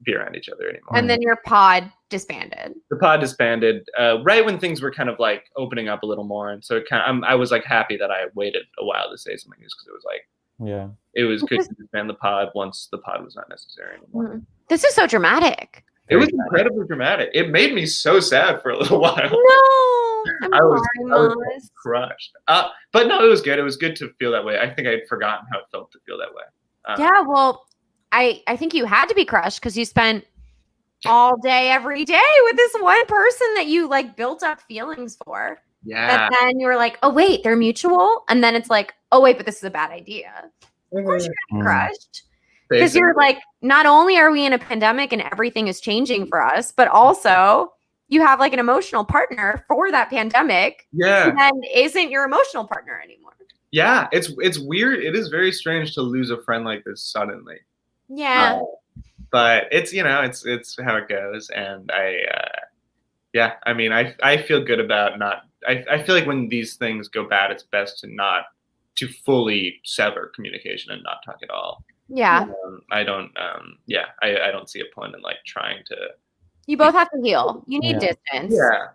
C: be around each other anymore.
A: And then your pod disbanded.
C: The pod disbanded right when things were kind of like opening up a little more, and so I was like happy that I waited a while to say something just because it was like, it was good to disband the pod once the pod was not necessary anymore.
A: This is so dramatic.
C: It was incredibly dramatic. It made me so sad for a little while.
A: No,
C: I was crushed. But no, it was good. It was good to feel that way. I think I'd forgotten how it felt to feel that way.
A: Yeah, well, I think you had to be crushed because you spent all day, every day with this one person that you like built up feelings for.
C: Yeah.
A: And then you were like, oh, wait, they're mutual. And then it's like, oh, wait, but this is a bad idea. Of course you're gonna be crushed. Because you're like, not only are we in a pandemic and everything is changing for us, but also you have like an emotional partner for that pandemic.
C: Yeah.
A: And then isn't your emotional partner anymore.
C: Yeah. It's weird. It is very strange to lose a friend like this suddenly.
A: Yeah.
C: but it's it's how it goes, and I mean, I feel good about not. I feel like when these things go bad, it's best to fully sever communication and not talk at all.
A: Yeah.
C: I don't. I don't see a point in like trying to.
A: You both have to heal. You need distance.
C: Yeah.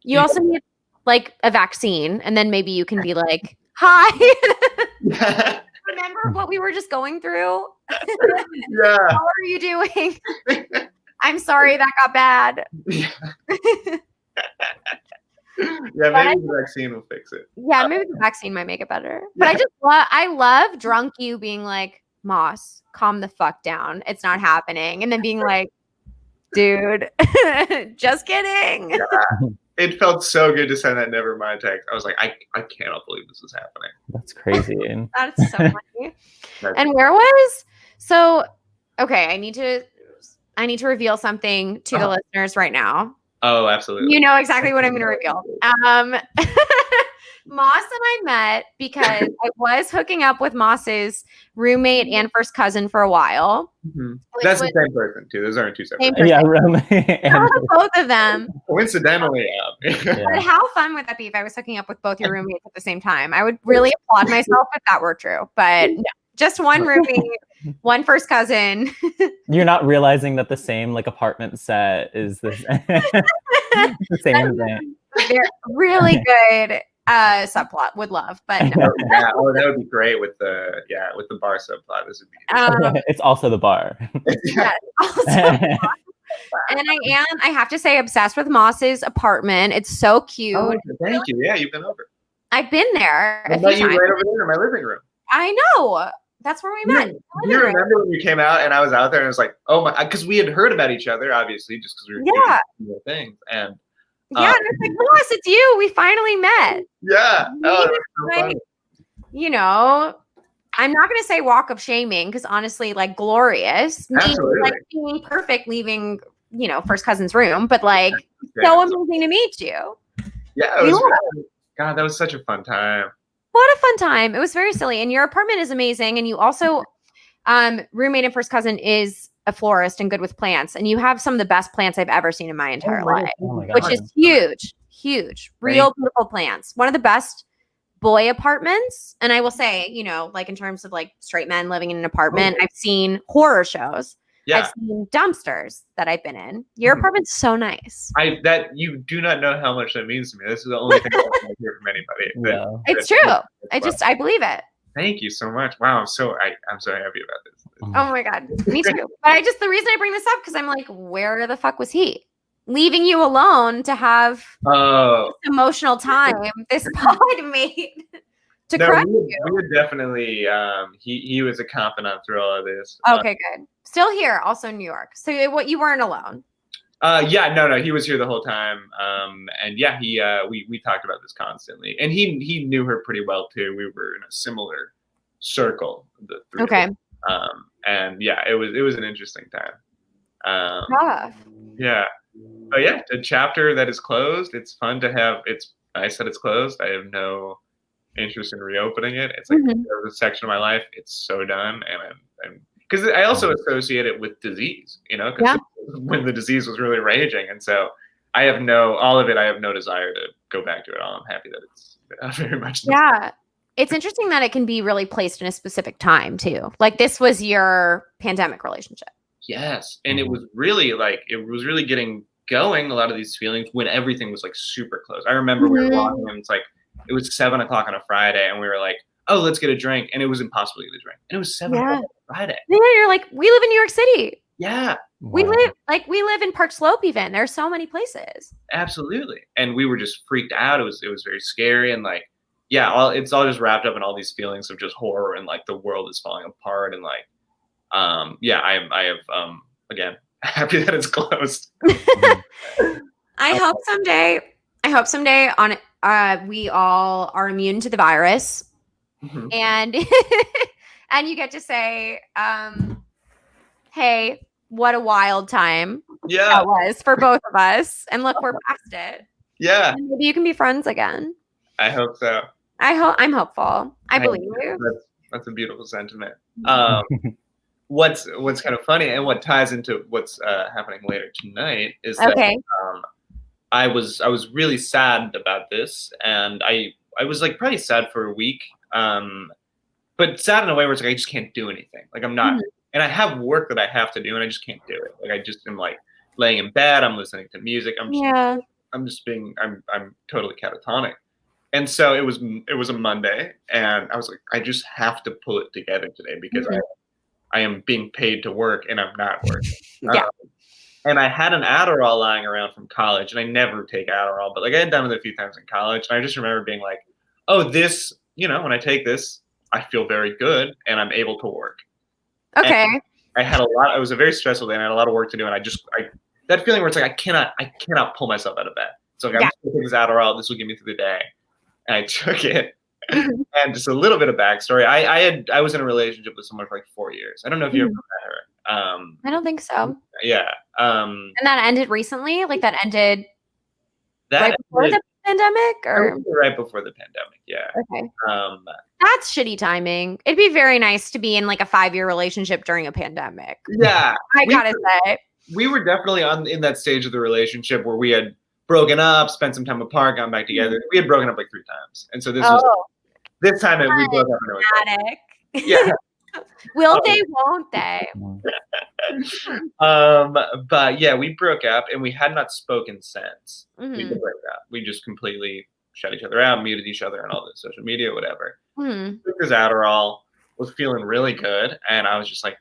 A: You also need like a vaccine, and then maybe you can be like, "Hi." Remember what we were just going through?
C: Yeah.
A: How are you doing? I'm sorry that got bad.
C: Yeah. Yeah, maybe the vaccine will fix it.
A: Yeah, maybe the vaccine might make it better. But I love drunk you being like, Moss, calm the fuck down. It's not happening. And then being like, dude, just kidding.
C: Yeah. It felt so good to send that never mind text. I was like, I cannot believe this is happening.
B: That's crazy.
A: That's so funny. And where was okay, I need to reveal something to the listeners right now.
C: Oh, absolutely.
A: You know exactly what I'm going to reveal. Moss and I met because I was hooking up with Moss's roommate and first cousin for a while.
C: Mm-hmm. That's the same person too. Those aren't two separate.
B: Yeah, really.
A: Both of them.
C: Coincidentally,
A: But how fun would that be if I was hooking up with both your roommates at the same time? I would really applaud myself if that were true. But no, just one roommate, one first cousin.
B: You're not realizing that the same like apartment set is the same thing.
A: They're really good subplot. Would love, but no.
C: Yeah, that would be great with the bar subplot. This would be.
B: It's also the bar.
A: Yeah, also the bar. And I have to say, obsessed with Moss's apartment. It's so cute.
C: Oh, thank you. Yeah, you've been over.
A: I've been there.
C: I met you right over there in my living room.
A: I know. That's where we met.
C: Do you remember when you came out and I was out there and it was like, oh my, because we had heard about each other, obviously, just because we were doing things. And
A: yeah, and it's like, Moss, it's you. We finally met.
C: Yeah. Oh, that was so funny.
A: You know, I'm not going to say walk of shaming because honestly, like glorious.
C: Absolutely.
A: Like being perfect leaving, first cousin's room, but like so amazing to meet you.
C: Yeah, it was God, that was such a fun time.
A: What a fun time. It was very silly. And your apartment is amazing. And you also, roommate and first cousin is a florist and good with plants. And you have some of the best plants I've ever seen in my entire life, which is huge, huge, real beautiful plants. One of the best boy apartments. And I will say, like in terms of like straight men living in an apartment, I've seen horror shows. Yeah. I've seen dumpsters that I've been in. Your apartment's so nice.
C: You do not know how much that means to me. This is the only thing I hear from anybody.
B: Yeah.
A: It's true. I believe it.
C: Thank you so much. Wow, I'm so happy about this.
A: Oh my God, me too. But the reason I bring this up because I'm like, where the fuck was he? Leaving you alone to have this emotional time. This pod mate to crush you.
C: We would definitely. He was a confidant through all of this.
A: Okay, good. Still here, also in New York. So you weren't alone.
C: No, he was here the whole time. And yeah, we talked about this constantly, and he knew her pretty well too. We were in a similar circle. The three of them. And yeah, it was an interesting time. Yeah. But yeah, a chapter that is closed. It's fun to have. I said it's closed. I have no interest in reopening it. It's like there's a section of my life. It's so done, and I'm because I also associate it with disease. Because when the disease was really raging, and so I have all of it. I have no desire to go back to it all. I'm happy that it's very much.
A: Yeah. It's interesting that it can be really placed in a specific time too. Like this was your pandemic relationship.
C: Yes. And it was really getting going, a lot of these feelings, when everything was like super close. I remember we were walking and it was 7:00 on a Friday and we were like, oh, let's get a drink. And it was impossible to get a drink. And it was 7:00 on a Friday.
A: Yeah, you're like, we live in New York City.
C: Yeah.
A: We live in Park Slope even. There's so many places.
C: Absolutely. And we were just freaked out. It was very scary. And like, yeah, it's all just wrapped up in all these feelings of just horror and like the world is falling apart. And like, again, happy that it's closed.
A: I hope someday we all are immune to the virus, and and you get to say, "Hey, what a wild time that was for both of us," and look, we're past it.
C: Yeah,
A: and maybe you can be friends again.
C: I hope so. I'm
A: hopeful. I believe you.
C: That's a beautiful sentiment. what's kind of funny and what ties into what's happening later tonight is that I was really sad about this, and I was like probably sad for a week, but sad in a way where it's like I just can't do anything. Like I'm not, and I have work that I have to do, and I just can't do it. Like I just am like laying in bed, I'm listening to music, I'm totally catatonic. And so it was a Monday, and I was like, I just have to pull it together today because I am being paid to work and I'm not working. And I had an Adderall lying around from college, and I never take Adderall, but like I had done it a few times in college, and I just remember being like, oh, this, when I take this, I feel very good and I'm able to work.
A: Okay.
C: And I had it was a very stressful day, and I had a lot of work to do, and that feeling where it's like I cannot pull myself out of bed. So like, I'm just gonna take this Adderall, this will get me through the day. And I took it. And just a little bit of backstory. I was in a relationship with someone for like 4 years. I don't know if you ever met her.
A: I don't think so.
C: Yeah.
A: And that ended recently? Like that ended right before the pandemic? Or
C: right before the pandemic, yeah.
A: Okay. That's shitty timing. It'd be very nice to be in like a 5-year relationship during a pandemic.
C: Yeah.
A: I gotta say.
C: We were definitely in that stage of the relationship where we had broken up, spent some time apart, gotten back together. We had broken up like 3 times. And so this time we broke up. Yeah.
A: Will they, won't they?
C: But yeah, we broke up, and we had not spoken since we broke up. We just completely shut each other out, muted each other on all the social media, whatever. Took his Adderall, was feeling really good, and I was just like,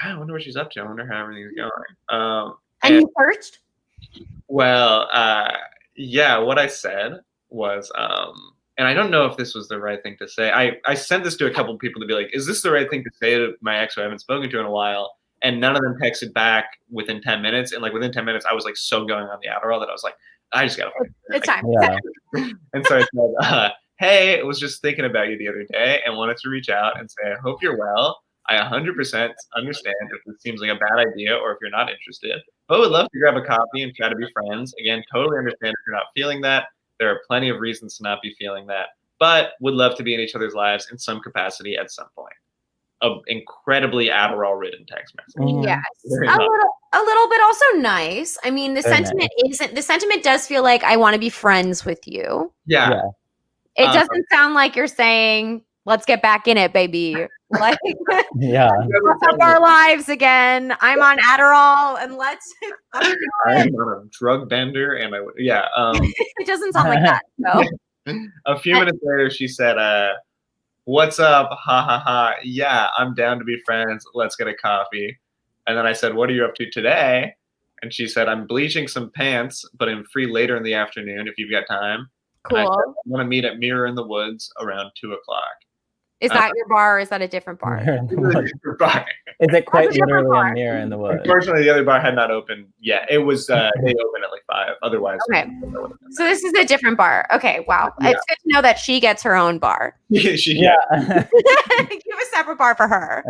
C: I wonder what she's up to. I wonder how everything's going.
A: And you searched?
C: Well, yeah, what I said was, and I don't know if this was the right thing to say. I sent this to a couple of people to be like, is this the right thing to say to my ex who I haven't spoken to in a while? And none of them texted back within 10 minutes. And like within 10 minutes, I was like so going on the Adderall that I was like, I just got to.
A: It's time.
B: Yeah.
C: And so I said, hey, I was just thinking about you the other day and wanted to reach out and say, I hope you're well. I 100% understand if this seems like a bad idea or if you're not interested, but would love to grab a coffee and try to be friends. Again, totally understand if you're not feeling that. There are plenty of reasons to not be feeling that, but would love to be in each other's lives in some capacity at some point. An incredibly Adderall-ridden text message.
A: Yes, a little bit also nice. I mean, the sentiment does feel like I want to be friends with you.
C: Yeah.
A: It doesn't sound like you're saying, let's get back in it, baby. Like, let's up our lives again. I'm on Adderall, and let's.
C: I'm on a drug bender, and
A: it doesn't sound like that. So.
C: A few minutes later, she said, "What's up? Ha ha ha! Yeah, I'm down to be friends. Let's get a coffee." And then I said, "What are you up to today?" And she said, "I'm bleaching some pants, but I'm free later in the afternoon if you've got time."
A: Cool.
C: And I said, "I'm gonna meet at Mirror in the Woods around 2:00."
A: Is that your bar, or is that a different bar?
B: Is it quite literally a mirror in the woods?
C: Unfortunately, the other bar had not opened yet. It was they opened at like 5. Otherwise,
A: okay. So this is a different bar. Okay, wow. Yeah. It's good to know that she gets her own bar.
C: Yeah.
A: You have a separate bar for her.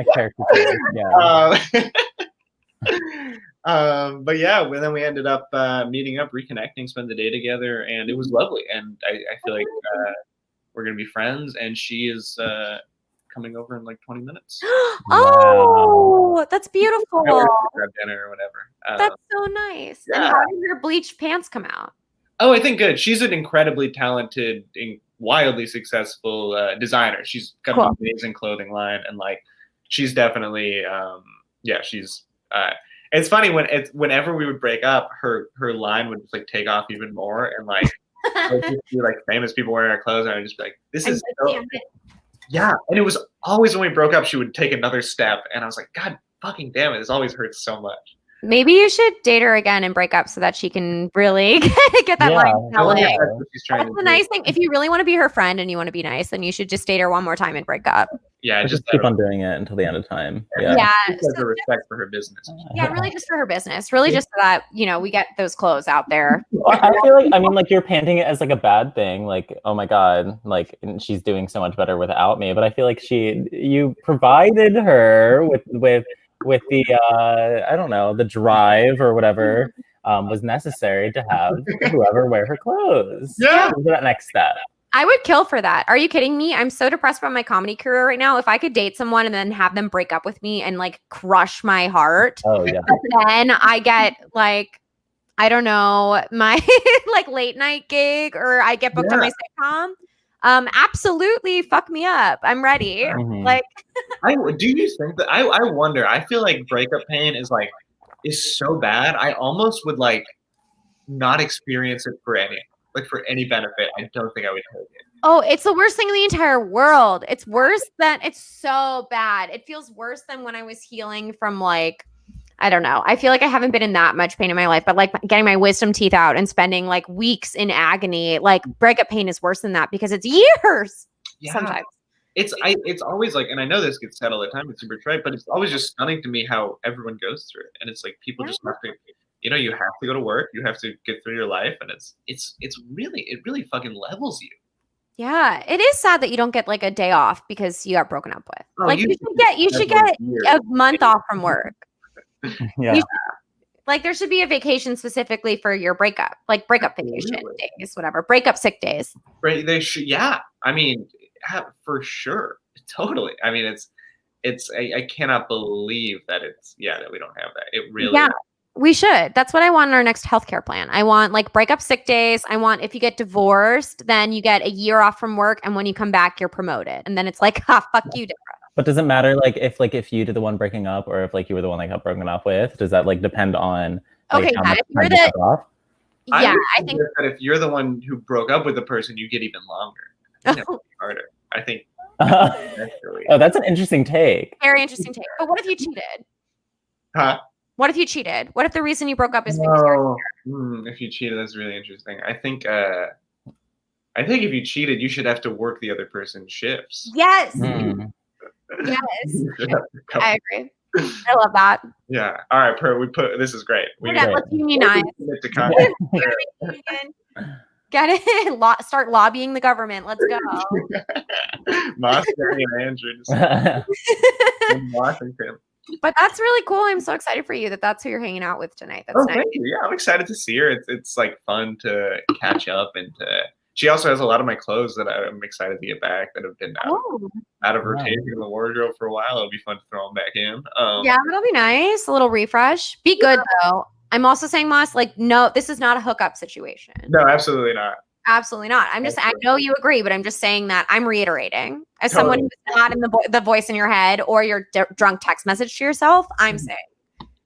C: But yeah, then we ended up meeting up, reconnecting, spend the day together, and it was lovely. And I feel like we're gonna be friends, and she is coming over in like 20 minutes.
A: Oh, that's beautiful.
C: Grab dinner or whatever.
A: That's so nice. Yeah. And how did your bleached pants come out?
C: Oh, I think good. She's an incredibly talented, wildly successful designer. She's got an amazing clothing line, and like she's definitely she's. It's funny whenever we would break up, her line would just like take off even more, and like. Just be like famous people wearing our clothes, and I'd just be like, "This is so... yeah." And it was always when we broke up, she would take another step, and I was like, "God fucking damn it! This always hurts so much."
A: Maybe you should date her again and break up so that she can really get that line telling. That's the nice thing. If you really want to be her friend and you want to be nice, then you should just date her one more time and break up.
C: Yeah,
B: just keep on doing it until the end of time.
A: Yeah.
C: So respect for her business.
A: Yeah, really just for her business. Really just so that, we get those clothes out there.
B: I feel like, you're panting it as like a bad thing. Like, oh my God, like she's doing so much better without me. But I feel like you provided her with the, I don't know, the drive or whatever was necessary to have whoever wear her clothes.
C: Yeah.
B: That next step.
A: I would kill for that. Are you kidding me? I'm so depressed about my comedy career right now. If I could date someone and then have them break up with me and like crush my heart, then I get like, I don't know, my like late night gig, or I get booked on my sitcom. Absolutely fuck me up. I'm ready. Like,
C: do you think that I wonder, I feel like breakup pain is so bad. I almost would like not experience it for any benefit. I don't think I would take it.
A: Oh, it's the worst thing in the entire world. It's worse than, it's so bad. It feels worse than when I was healing from like, I don't know. I feel like I haven't been in that much pain in my life, but like getting my wisdom teeth out and spending like weeks in agony, like breakup pain is worse than that because it's years.
C: Yeah.
A: Sometimes.
C: It's always like, and I know this gets said all the time, it's super trite, but it's always just stunning to me how everyone goes through it. And it's like people just have to, you have to go to work, you have to get through your life, and it really fucking levels you.
A: Yeah, it is sad that you don't get like a day off because you got broken up with. Like you should get a month off from work.
B: Yeah.
A: Like there should be a vacation specifically for your breakup, like breakup vacation days, whatever, breakup sick days.
C: Right? They should. Yeah, I mean, for sure, totally. I mean, I cannot believe that that we don't have that. It really.
A: Yeah. We should. That's what I want in our next healthcare plan. I want like breakup sick days. I want if you get divorced, then you get a year off from work, and when you come back, you're promoted. And then it's like, fuck you, Deborah.
B: But does it matter like if you did the one breaking up, or if like you were the one that got broken up with? Does that like depend on like,
A: okay?
B: How much
A: If you're
B: time you have off?
A: Yeah, I think
C: that if you're the one who broke up with the person, you get even longer. I think harder. I think.
B: Oh, that's an interesting take.
A: Very interesting take. But what if you cheated?
C: Huh?
A: What if you cheated? What if the reason you broke up is because
C: if you cheated? That's really interesting. I think if you cheated, you should have to work the other person's shifts.
A: Yes. Yes. I agree. I love that.
C: Yeah. All right, this is great.
A: Let's unionize. Get it. Start lobbying the government. Let's go.
C: Moss, Perricone, and Andrew in Washington.
A: But that's really cool. I'm so excited for you that's who you're hanging out with tonight. That's nice.
C: Yeah, I'm excited to see her. It's like fun to catch up, and she also has a lot of my clothes that I'm excited to get back that have been out of rotation in the wardrobe for a while. It'll be fun to throw them back in.
A: Yeah, that'll be nice. A little refresh. Be good though. I'm also saying, Moss, like, no, this is not a hookup situation.
C: No, absolutely not.
A: Absolutely not. I know you agree, but I'm just saying that I'm reiterating as someone who's not in the voice in your head or your drunk text message to yourself. I'm saying.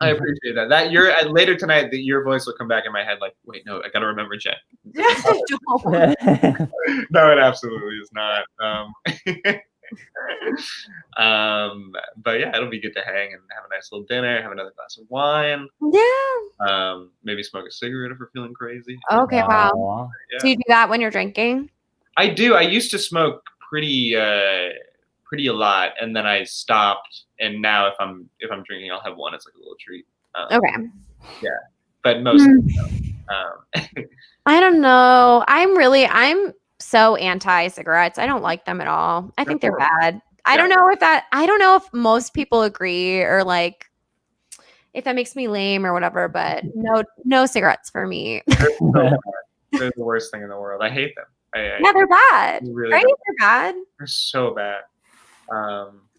C: I appreciate that. That later tonight, your voice will come back in my head. Like, wait, no, I got to remember Jen. No, it absolutely is not. But yeah, it'll be good to hang and have a nice little dinner, have another glass of wine.
A: Yeah.
C: Maybe smoke a cigarette if we're feeling crazy.
A: Okay, wow. Yeah. Do you do that when you're drinking?
C: I do. I used to smoke pretty a lot, and then I stopped. And now if I'm drinking, I'll have one as like a little treat.
A: Okay.
C: Yeah, but mostly.
A: I don't know. I'm so anti-cigarettes. I don't like them at all. I think they're bad. I don't know if most people agree or like if that makes me lame or whatever, but no cigarettes for me.
C: They're the worst thing in the world. I hate them.
A: Yeah, they're bad.
C: Really
A: right? They're bad.
C: They're so bad.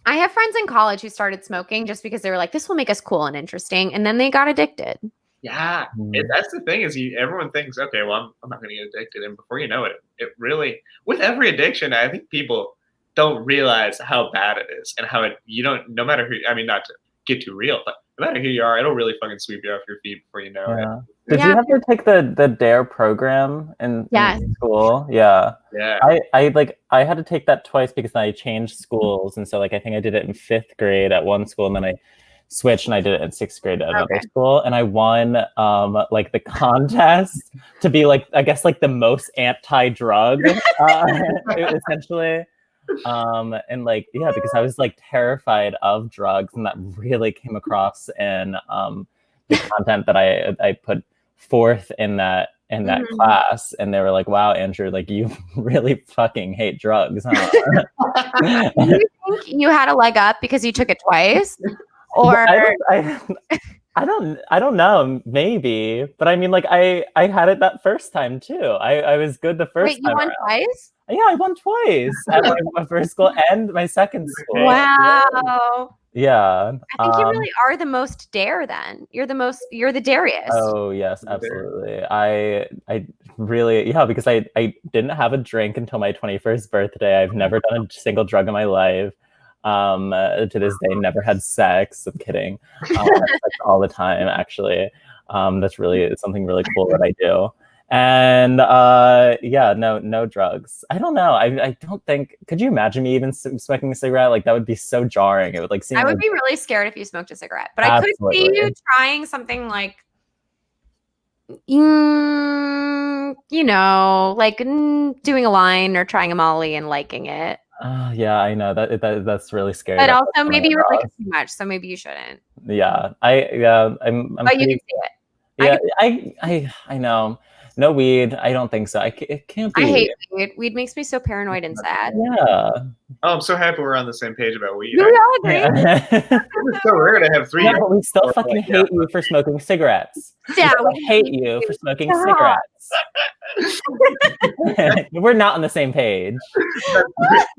A: I have friends in college who started smoking just because they were like, this will make us cool and interesting. And then they got addicted.
C: Yeah, that's the thing is everyone thinks, okay, well, I'm not going to get addicted. And before you know it, it really, with every addiction, I think people don't realize how bad it is and how no matter who, I mean, not to get too real, but no matter who you are, it'll really fucking sweep you off your feet before you know it.
B: Did you have to take the DARE program in school? Yeah.
C: Yeah.
B: I had to take that twice because I changed schools. And so like, I think I did it in 5th grade at one school and then I switched and I did it in 6th grade at another school. And I won like the contest to be like, I guess like the most anti-drug essentially. And like, yeah, because I was like terrified of drugs and that really came across in the content that I put forth in that class. And they were like, wow, Andrew, like you really fucking hate drugs, huh? Do
A: you think you had a leg up because you took it twice? Or
B: I I don't know, maybe, but I mean, like, I had it that first time too. I was good the first
A: Wait,
B: time
A: you won
B: around.
A: twice?
B: Yeah, I won twice at my first school and my second school.
A: Wow.
B: Yeah.
A: I think you really are the most dare then. You're the dariest.
B: Oh yes, absolutely. I really, yeah, because I didn't have a drink until my 21st birthday. I've never done a single drug in my life. To this day, never had sex. I'm kidding. I have sex all the time, actually. That's really something really cool that I do. And yeah, no drugs. I don't know. I don't think. Could you imagine me even smoking a cigarette? Like that would be so jarring. It would like seem.
A: I would
B: like,
A: be really scared if you smoked a cigarette, but I could see you trying something like, you know, like doing a line or trying a Molly and liking it.
B: Yeah, I know that's really scary.
A: But also maybe you would like it too much, so maybe you shouldn't.
B: Yeah, I'm
A: But
B: pretty,
A: you can see it.
B: Yeah, I know. No weed. I don't think so. It can't be.
A: I hate weed. Weed makes me so paranoid and sad.
B: Yeah.
C: Oh, I'm so happy we're on the same page about weed.
A: We all agree.
B: Yeah.
C: It's so rare to have 3
B: Yeah,
C: years.
B: but we still fucking hate you for smoking cigarettes.
A: Yeah,
B: we hate you for smoking cigarettes. We're not on the same page.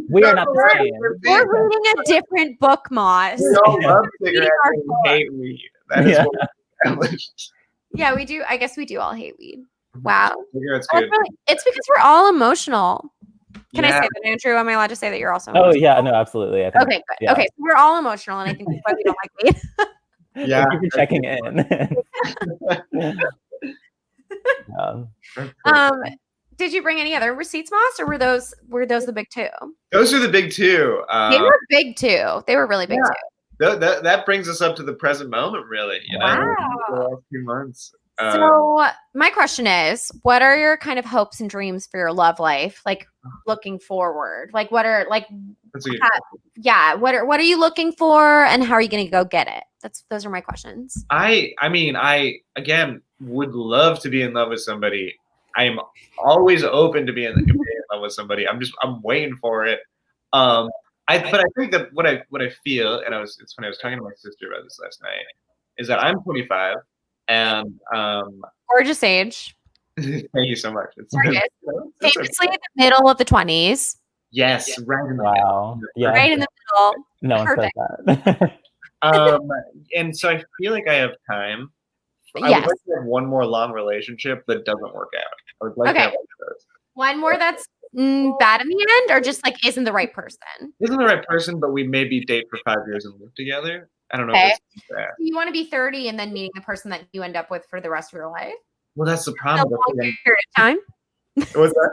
B: We are not the same.
A: We're reading a different book, Moss.
C: We all love cigarettes and we hate weed. That is what we established.
A: Yeah, we do. I guess we do all hate weed. Wow.
C: Cigarettes good.
A: It's because we're all emotional. Can I say that, Andrew? Am I allowed to say that you're also emotional?
B: Oh, yeah, no, absolutely. I think,
A: okay, good.
B: Yeah.
A: Okay, so we're all emotional, and I think that's why we don't like weed.
C: Yeah.
B: Thank you for checking in.
A: Did you bring any other receipts, Moss, or were those the big two?
C: Those are the big two.
A: They were big too. They were really big too.
C: That brings us up to the present moment, really. You know, the last few months.
A: So my question is, what are your kind of hopes and dreams for your love life? Like looking forward, like what are like, what are you looking for, and how are you going to go get it? Those are my questions.
C: I mean, I again would love to be in love with somebody. I'm always open to being in love with somebody. I'm waiting for it. But I think that what I feel, and it's funny, I was talking to my sister about this last night, is that I'm 25. And
A: gorgeous age.
C: Thank you so much. It's
A: famously in the middle of the 20s.
C: Yes, right in the
B: middle. Yeah.
A: Right in the middle.
B: No one said that.
C: And so I feel like I have time. I would like to have one more long relationship that doesn't work out. I would like to have
A: one more that's bad in the end, or just like isn't the right person?
C: Isn't the right person, but we maybe date for 5 years and live together. I don't know.
A: Okay.
C: If that's
A: you want to be 30 and then meeting the person that you end up with for the rest of your life?
C: Well, that's the problem.
A: A long period of time.
C: What's that?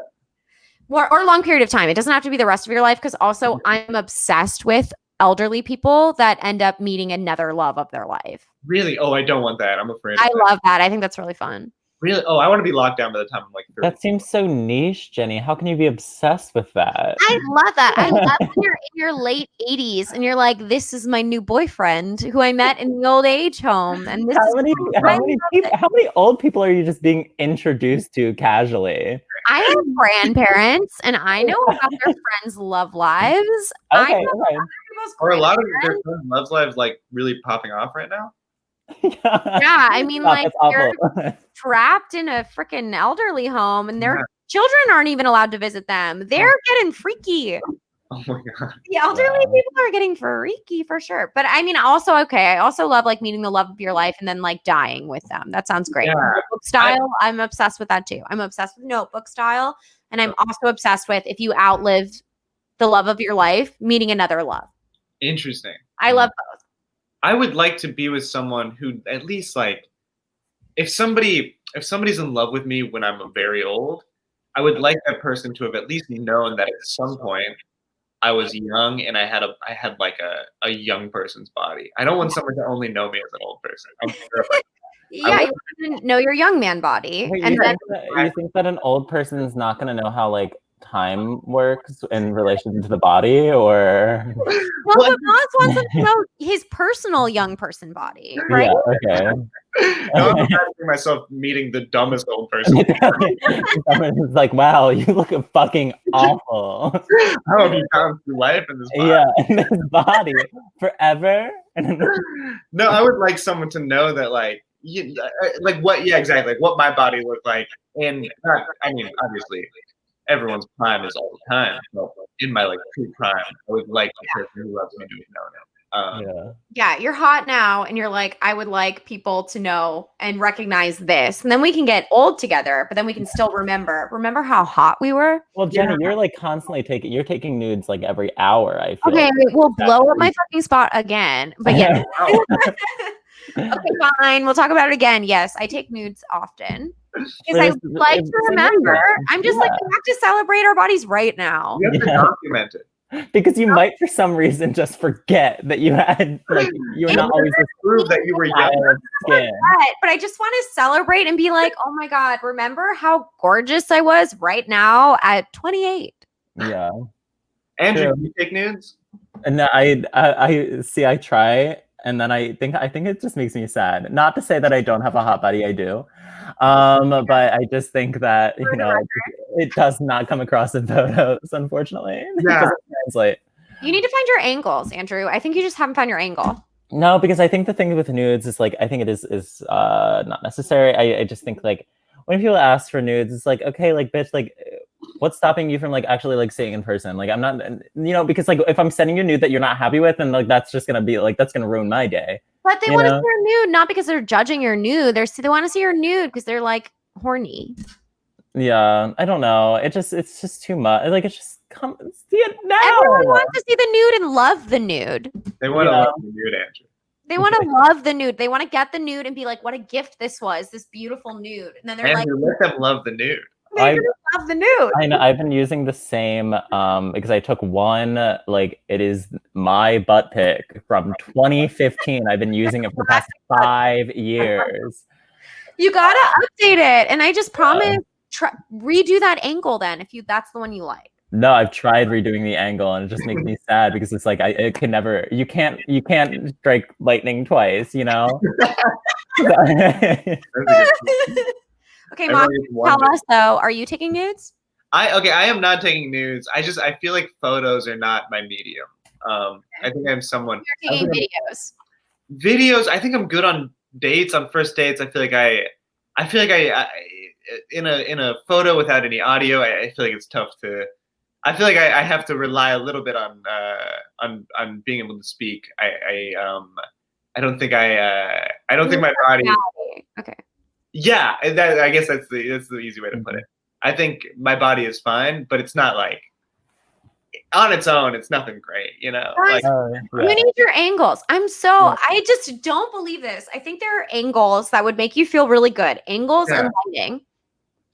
A: Or long period of time. It doesn't have to be the rest of your life, because also I'm obsessed with elderly people that end up meeting another love of their life.
C: Really? Oh, I don't want that. I'm afraid.
A: I love that. I think that's really fun.
C: Really? Oh, I want to be locked down by the time I'm like 30.
B: That seems so niche, Jenny. How can you be obsessed with that?
A: I love that. I love when you're in your late 80s and you're like, this is my new boyfriend who I met in the old age home. And this
B: how many old people are you just being introduced to casually?
A: I have grandparents and I know about their friends' love lives.
B: Okay.
C: Are a lot of their friends' love lives like really popping off right now?
A: Yeah, I mean, like they're trapped in a freaking elderly home and their children aren't even allowed to visit them. They're getting freaky.
C: Oh my god.
A: The elderly people are getting freaky for sure. But I mean, also, I also love like meeting the love of your life and then like dying with them. That sounds great. Notebook style, I'm obsessed with that too. I'm obsessed with Notebook style. And I'm also obsessed with, if you outlive the love of your life, meeting another love.
C: Interesting.
A: I love both.
C: I would like to be with someone who at least like, if somebody's in love with me when I'm very old, I would like that person to have at least known that at some point I was young and I had like a young person's body. I don't want someone to only know me as an old person. I'm sure
A: you want to know your young man body.
B: Wait, you think that an old person is not going to know how like time works in relation to the body, or
A: well, but Moss wants them to know his personal young person body, right?
B: Yeah, okay.
C: No, I'm imagining myself meeting the dumbest old person.
B: Someone's like, wow, you look fucking awful.
C: How have you gone through life in this body?
B: Yeah, in this body forever.
C: No, I would like someone to know that, like, like what? Yeah, exactly. Like what my body looked like. And I mean, obviously, everyone's prime is all the time. So in my like true prime, I would like the person who loves me to know it.
A: Yeah, you're hot now, and you're like, I would like people to know and recognize this, and then we can get old together. But then we can still remember how hot we were.
B: Well, Jenny, you're like constantly taking nudes like every hour. I feel.
A: Okay, we'll blow up my fucking spot again. But yeah. Okay, fine. We'll talk about it again. Yes, I take nudes often because I like to remember. I'm just like, we have to celebrate our bodies right now.
C: You have to document it.
B: Because you might, for some reason, just forget that you had, like, you were not always
C: prove that you were young.
A: But I just want to celebrate and be like, oh my God, remember how gorgeous I was right now at 28?
B: Yeah.
C: Andrew, do you take nudes?
B: And I see, I try, and then I think it just makes me sad. Not to say that I don't have a hot body, I do. But I just think that, you know, it does not come across in photos, unfortunately.
C: Yeah.
B: It doesn't translate.
A: You need to find your angles, Andrew. I think you just haven't found your angle.
B: No, because I think the thing with nudes is like, I think it is not necessary. I just think like when people ask for nudes, it's like, okay, like bitch, like what's stopping you from like actually like seeing in person? Like I'm not, you know, because like if I'm sending you a nude that you're not happy with, then like that's just gonna be like, that's gonna ruin my day.
A: But they want to see your nude, not because they're judging your nude. They want to see your nude because they're like horny.
B: Yeah, I don't know. It's just too much. Like it's just come see it now.
A: Everyone wants to see the nude and love the nude.
C: They want to love the nude, Andrew.
A: They want to love the nude. They want to get the nude and be like, what a gift this was, this beautiful nude. And then they're
C: Andrew,
A: like,
C: let them love the nude.
A: They're gonna love the nude.
B: I know. I've been using the same because I took one, like it is my butt pic from 2015. I've been using it for the past 5 years.
A: You gotta update it, and I just promise, redo that angle then if that's the one you like.
B: No, I've tried redoing the angle, and it just makes me sad because it's like it can never. You can't strike lightning twice, you know.
A: Okay, Mom, tell us though, are you taking nudes?
C: I am not taking nudes. I feel like photos are not my medium. I think I'm someone.
A: You're taking videos.
C: Videos. I think I'm good on dates, on first dates. I feel like I in a photo without any audio. I feel like it's tough to. I feel like I have to rely a little bit on being able to speak. I don't think I don't think my body.
A: Okay.
C: Yeah, I guess that's the easy way to put it. I think my body is fine, but it's not like on its own. It's nothing great, you know.
A: Guys, you need your angles. I just don't believe this. I think there are angles that would make you feel really good. Angles and lighting.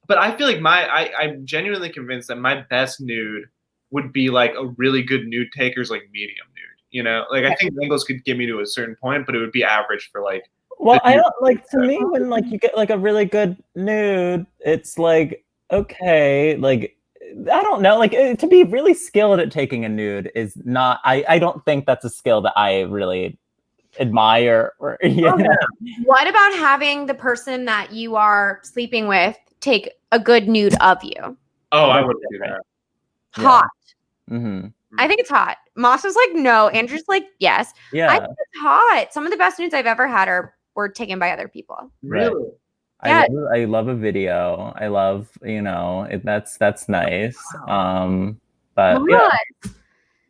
C: But I feel like I'm genuinely convinced that my best nude would be like a really good nude taker's like medium nude. You know, like I think angles could get me to a certain point, but it would be average for like.
B: Well, I don't like to me when like you get like a really good nude, it's like okay, like I don't know, like to be really skilled at taking a nude is not. I don't think that's a skill that I really admire. Or
A: What about having the person that you are sleeping with take a good nude of you?
C: Oh, I would do that.
A: Hot.
B: Yeah. Mm-hmm.
A: I think it's hot. Moss was like, no. Andrew's like, yes.
B: Yeah.
A: I think it's hot. Some of the best nudes I've ever had were taken by other people.
C: Really?
A: Yeah.
B: I love a video. I love, you know, that's nice. But yeah.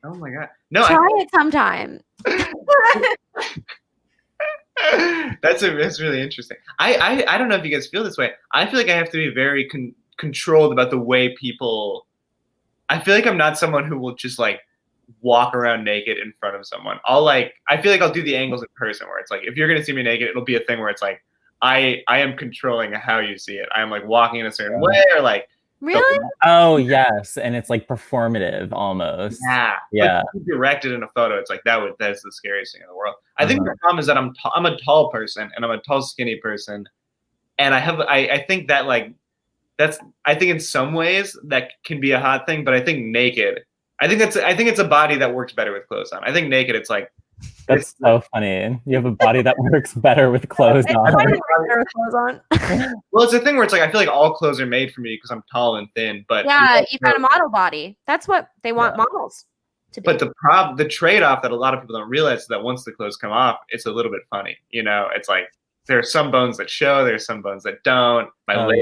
C: Oh my God. No,
A: try it sometime.
C: That's really interesting. I don't know if you guys feel this way. I feel like I have to be very controlled about the way people. I feel like I'm not someone who will just like walk around naked in front of someone. I feel like I'll do the angles in person where it's like, if you're going to see me naked, it'll be a thing where it's like, I am controlling how you see it. I'm like walking in a certain way or like.
A: Really?
B: Oh yes. And it's like performative almost.
C: Yeah.
B: Yeah.
C: Like, directed in a photo. It's like, that's the scariest thing in the world. I think the problem is that I'm a tall person and I'm a tall, skinny person. And I think that like I think in some ways that can be a hot thing, but I think naked, I think it's a body that works better with clothes on. I think naked, it's like,
B: That's so funny. You have a body that works better with clothes on.
C: Well, it's a thing where it's like I feel like all clothes are made for me because I'm tall and thin. But
A: yeah, you've got a model body. That's what they want models to be.
C: But the trade-off that a lot of people don't realize is that once the clothes come off, it's a little bit funny. You know, it's like there are some bones that show, there's some bones that don't.
A: I like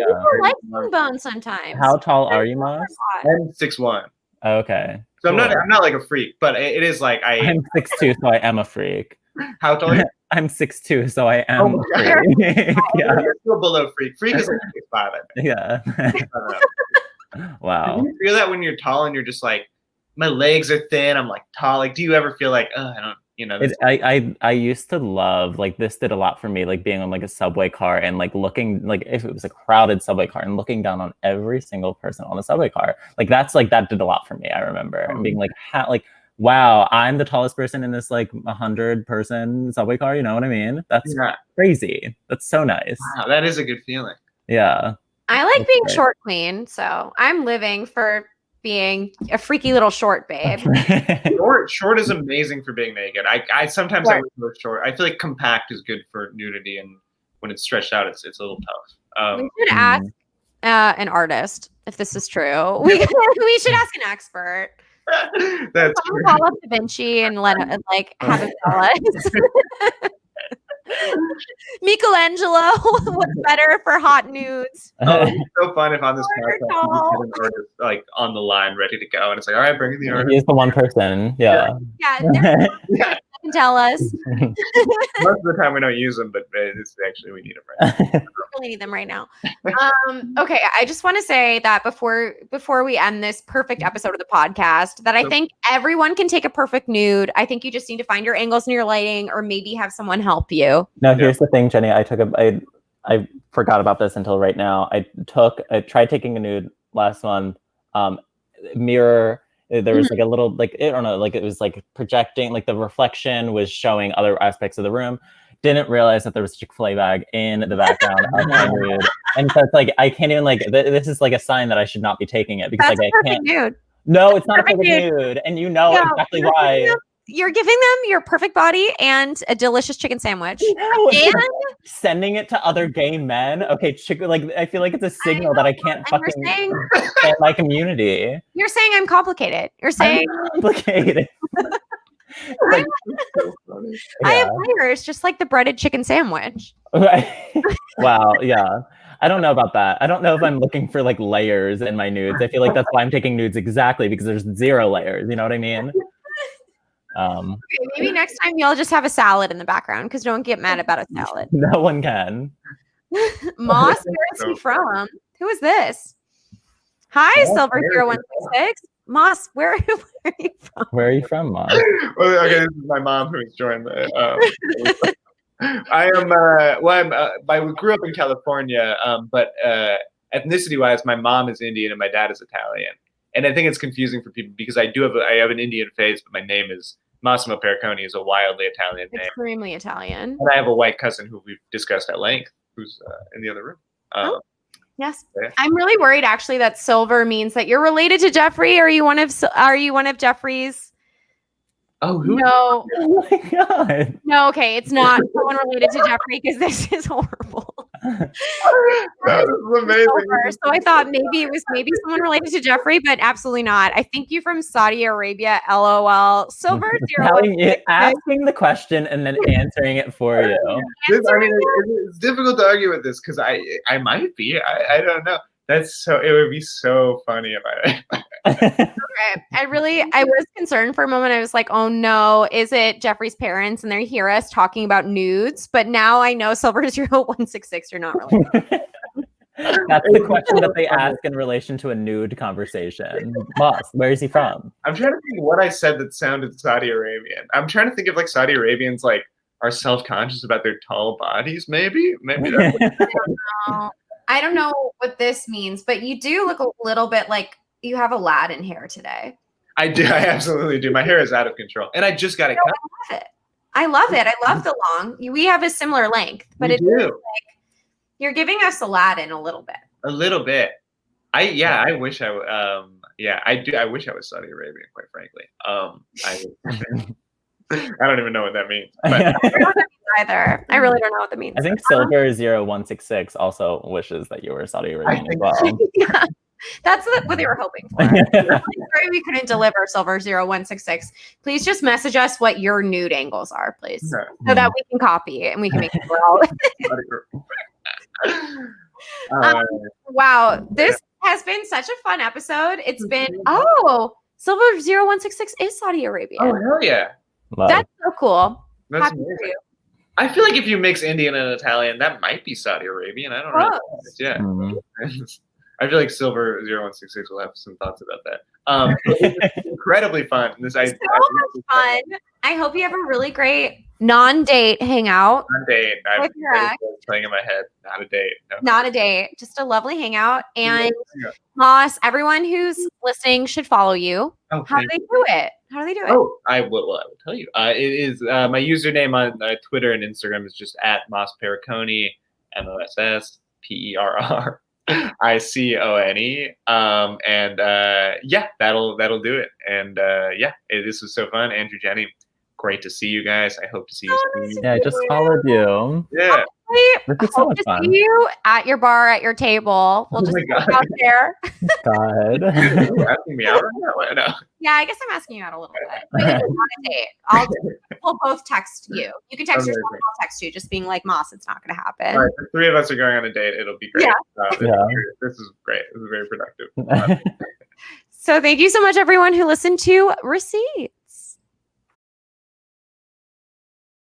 A: some bones sometimes.
B: How tall are you, Moss?
C: I'm 6'1".
B: Okay.
C: So cool. I'm not like a freak, but it is like
B: I'm 6'2", so I am a freak.
C: How tall are you?
B: I'm 6'2", so I am a freak.
C: Yeah. You're still below freak. Freak is like 6'5", I think.
B: Yeah. Wow.
C: Do you feel that when you're tall and you're just like, my legs are thin, I'm like tall? Like, do you ever feel like, oh, I don't, you know?
B: I used to love, like, this did a lot for me, like being on like a subway car and like looking, like if it was a crowded subway car and looking down on every single person on the subway car, like that did a lot for me. I remember and being like, wow, I'm the tallest person in this like 100-person subway car. You know what I mean? That's crazy. That's so nice.
C: Wow, that is a good feeling.
B: Yeah.
A: I like being short queen, so I'm living for being a freaky little short babe.
C: Short is amazing for being naked. I sometimes I go short. I feel like compact is good for nudity, and when it's stretched out, it's a little tough.
A: We should ask an artist if this is true. We should ask an expert.
C: That's true.
A: Call up Da Vinci and let him like have him tell us. Michelangelo, what's better for hot nudes?
C: Oh, it's so fun if on this podcast an artist like on the line ready to go, and it's like, all right, bring in the artist.
B: He's the one person. Yeah.
A: Yeah. Can tell us.
C: Most of the time we don't use them, but it's actually we need them right now.
A: We really need them right now. Okay, I just want to say that before we end this perfect episode of the podcast, that I think everyone can take a perfect nude. I think you just need to find your angles and your lighting, or maybe have someone help you.
B: No, here's the thing, Jenny. I forgot about this until right now. I tried taking a nude last month. Mirror. There was like a little, like, I don't know, like it was like projecting, like the reflection was showing other aspects of the room. Didn't realize that there was a Chick-fil-A bag in the background of my nude. And so it's like, I can't even like, this is like a sign that I should not be taking it because like I can't. Nude. No, it's not a perfect nude. And you know exactly why.
A: You're giving them your perfect body and a delicious chicken sandwich.
B: No, and sending it to other gay men. Okay, like I feel like it's a signal that I can't fucking get my community.
A: You're saying I'm complicated. You're saying
B: I'm complicated. Like,
C: so funny.
A: I have layers, just like the breaded chicken sandwich.
B: Right. Wow. Yeah. I don't know about that. I don't know if I'm looking for like layers in my nudes. I feel like that's why I'm taking nudes exactly because there's 0 layers. You know what I mean?
A: Okay, maybe next time y'all just have a salad in the background because don't get mad about a salad.
B: No one can.
A: Moss, where is he from? Who is this? Hi, Silver0126. Moss, where are you from?
B: Where are you from, Moss?
C: Well, okay, this is my mom who's joined the. I grew up in California, but ethnicity-wise, my mom is Indian and my dad is Italian. And I think it's confusing for people because I have an Indian face, but my name is Massimo Perricone, is a wildly Italian name.
A: Extremely Italian.
C: And I have a white cousin who we've discussed at length, who's in the other room.
A: Yes, yeah. I'm really worried actually that silver means that you're related to Jeffrey. Are you one of Jeffrey's?
C: Oh, who?
A: No.
B: Oh my God.
A: No, okay, it's not someone related to Jeffrey because this is horrible.
C: That was amazing.
A: So I thought maybe it was someone related to Jeffrey, but absolutely not. I think you from Saudi Arabia. LOL. Silver 0.
B: Asking the question and then answering it for you.
C: It's difficult to argue with this because I might be. I don't know. It would be so funny if I.
A: Okay. I was concerned for a moment. I was like, oh no, is it Jeffrey's parents and they hear us talking about nudes? But now I know Silver 0166, you're not really.
B: That's the question that they ask in relation to a nude conversation. Moss, where is he from?
C: I'm trying to think what I said that sounded Saudi Arabian. I'm trying to think if like Saudi Arabians like are self-conscious about their tall bodies. Maybe that's
A: I don't know what this means, but you do look a little bit like you have Aladdin hair today.
C: I do. I absolutely do. My hair is out of control. And I just got it cut.
A: I love it. I love the long. We have a similar length, but it's like you're giving us Aladdin a little bit.
C: A little bit. I wish I do. I wish I was Saudi Arabian, quite frankly. I don't even know what that means. But
A: I don't know what that means either. I really don't know what that means.
B: I think Silver0166 also wishes that you were Saudi Arabian as well.
A: Yeah, that's what they were hoping for. I'm sorry we couldn't deliver Silver0166. Please just message us what your nude angles are, please, so that we can copy it and we can make it grow. Wow, this has been such a fun episode. It's been Silver0166 is Saudi Arabian.
C: Oh hell yeah!
A: That's so cool.
C: That's
A: Happy for you.
C: I feel like if you mix Indian and Italian, that might be Saudi Arabian. I don't know. Yeah. I feel like Silver0166 will have some thoughts about that. It's incredibly fun.
A: So much fun. I hope you have a really great non-date hangout.
C: Non-date. I'm playing in my head. Not a date. No.
A: Not a date. Just a lovely hangout. And Moss, everyone who's listening should follow you.
C: Oh,
A: How do they do it? How do they do it?
C: Oh, I will tell you. It is my username on Twitter and Instagram is just at Moss Perricone, MOSSPERRICONE. And that'll do it. And this was so fun. Andrew, Jenny, great to see you guys. I hope to see you soon.
B: Yeah, I just followed you.
C: Yeah.
B: This is so much fun.
A: See you at your bar, at your table. We'll just go out there.
B: God.
C: You're asking me out right now? No.
A: Yeah, I guess I'm asking you out a little bit. But it's not a date. We'll both text you. You can text yourself. I'll text you, just being like, Moss, it's not going to happen.
C: All right, the three of us are going on a date. It'll be great.
A: Yeah.
C: This is great. This is very productive.
A: So thank you so much, everyone who listened to Receipt.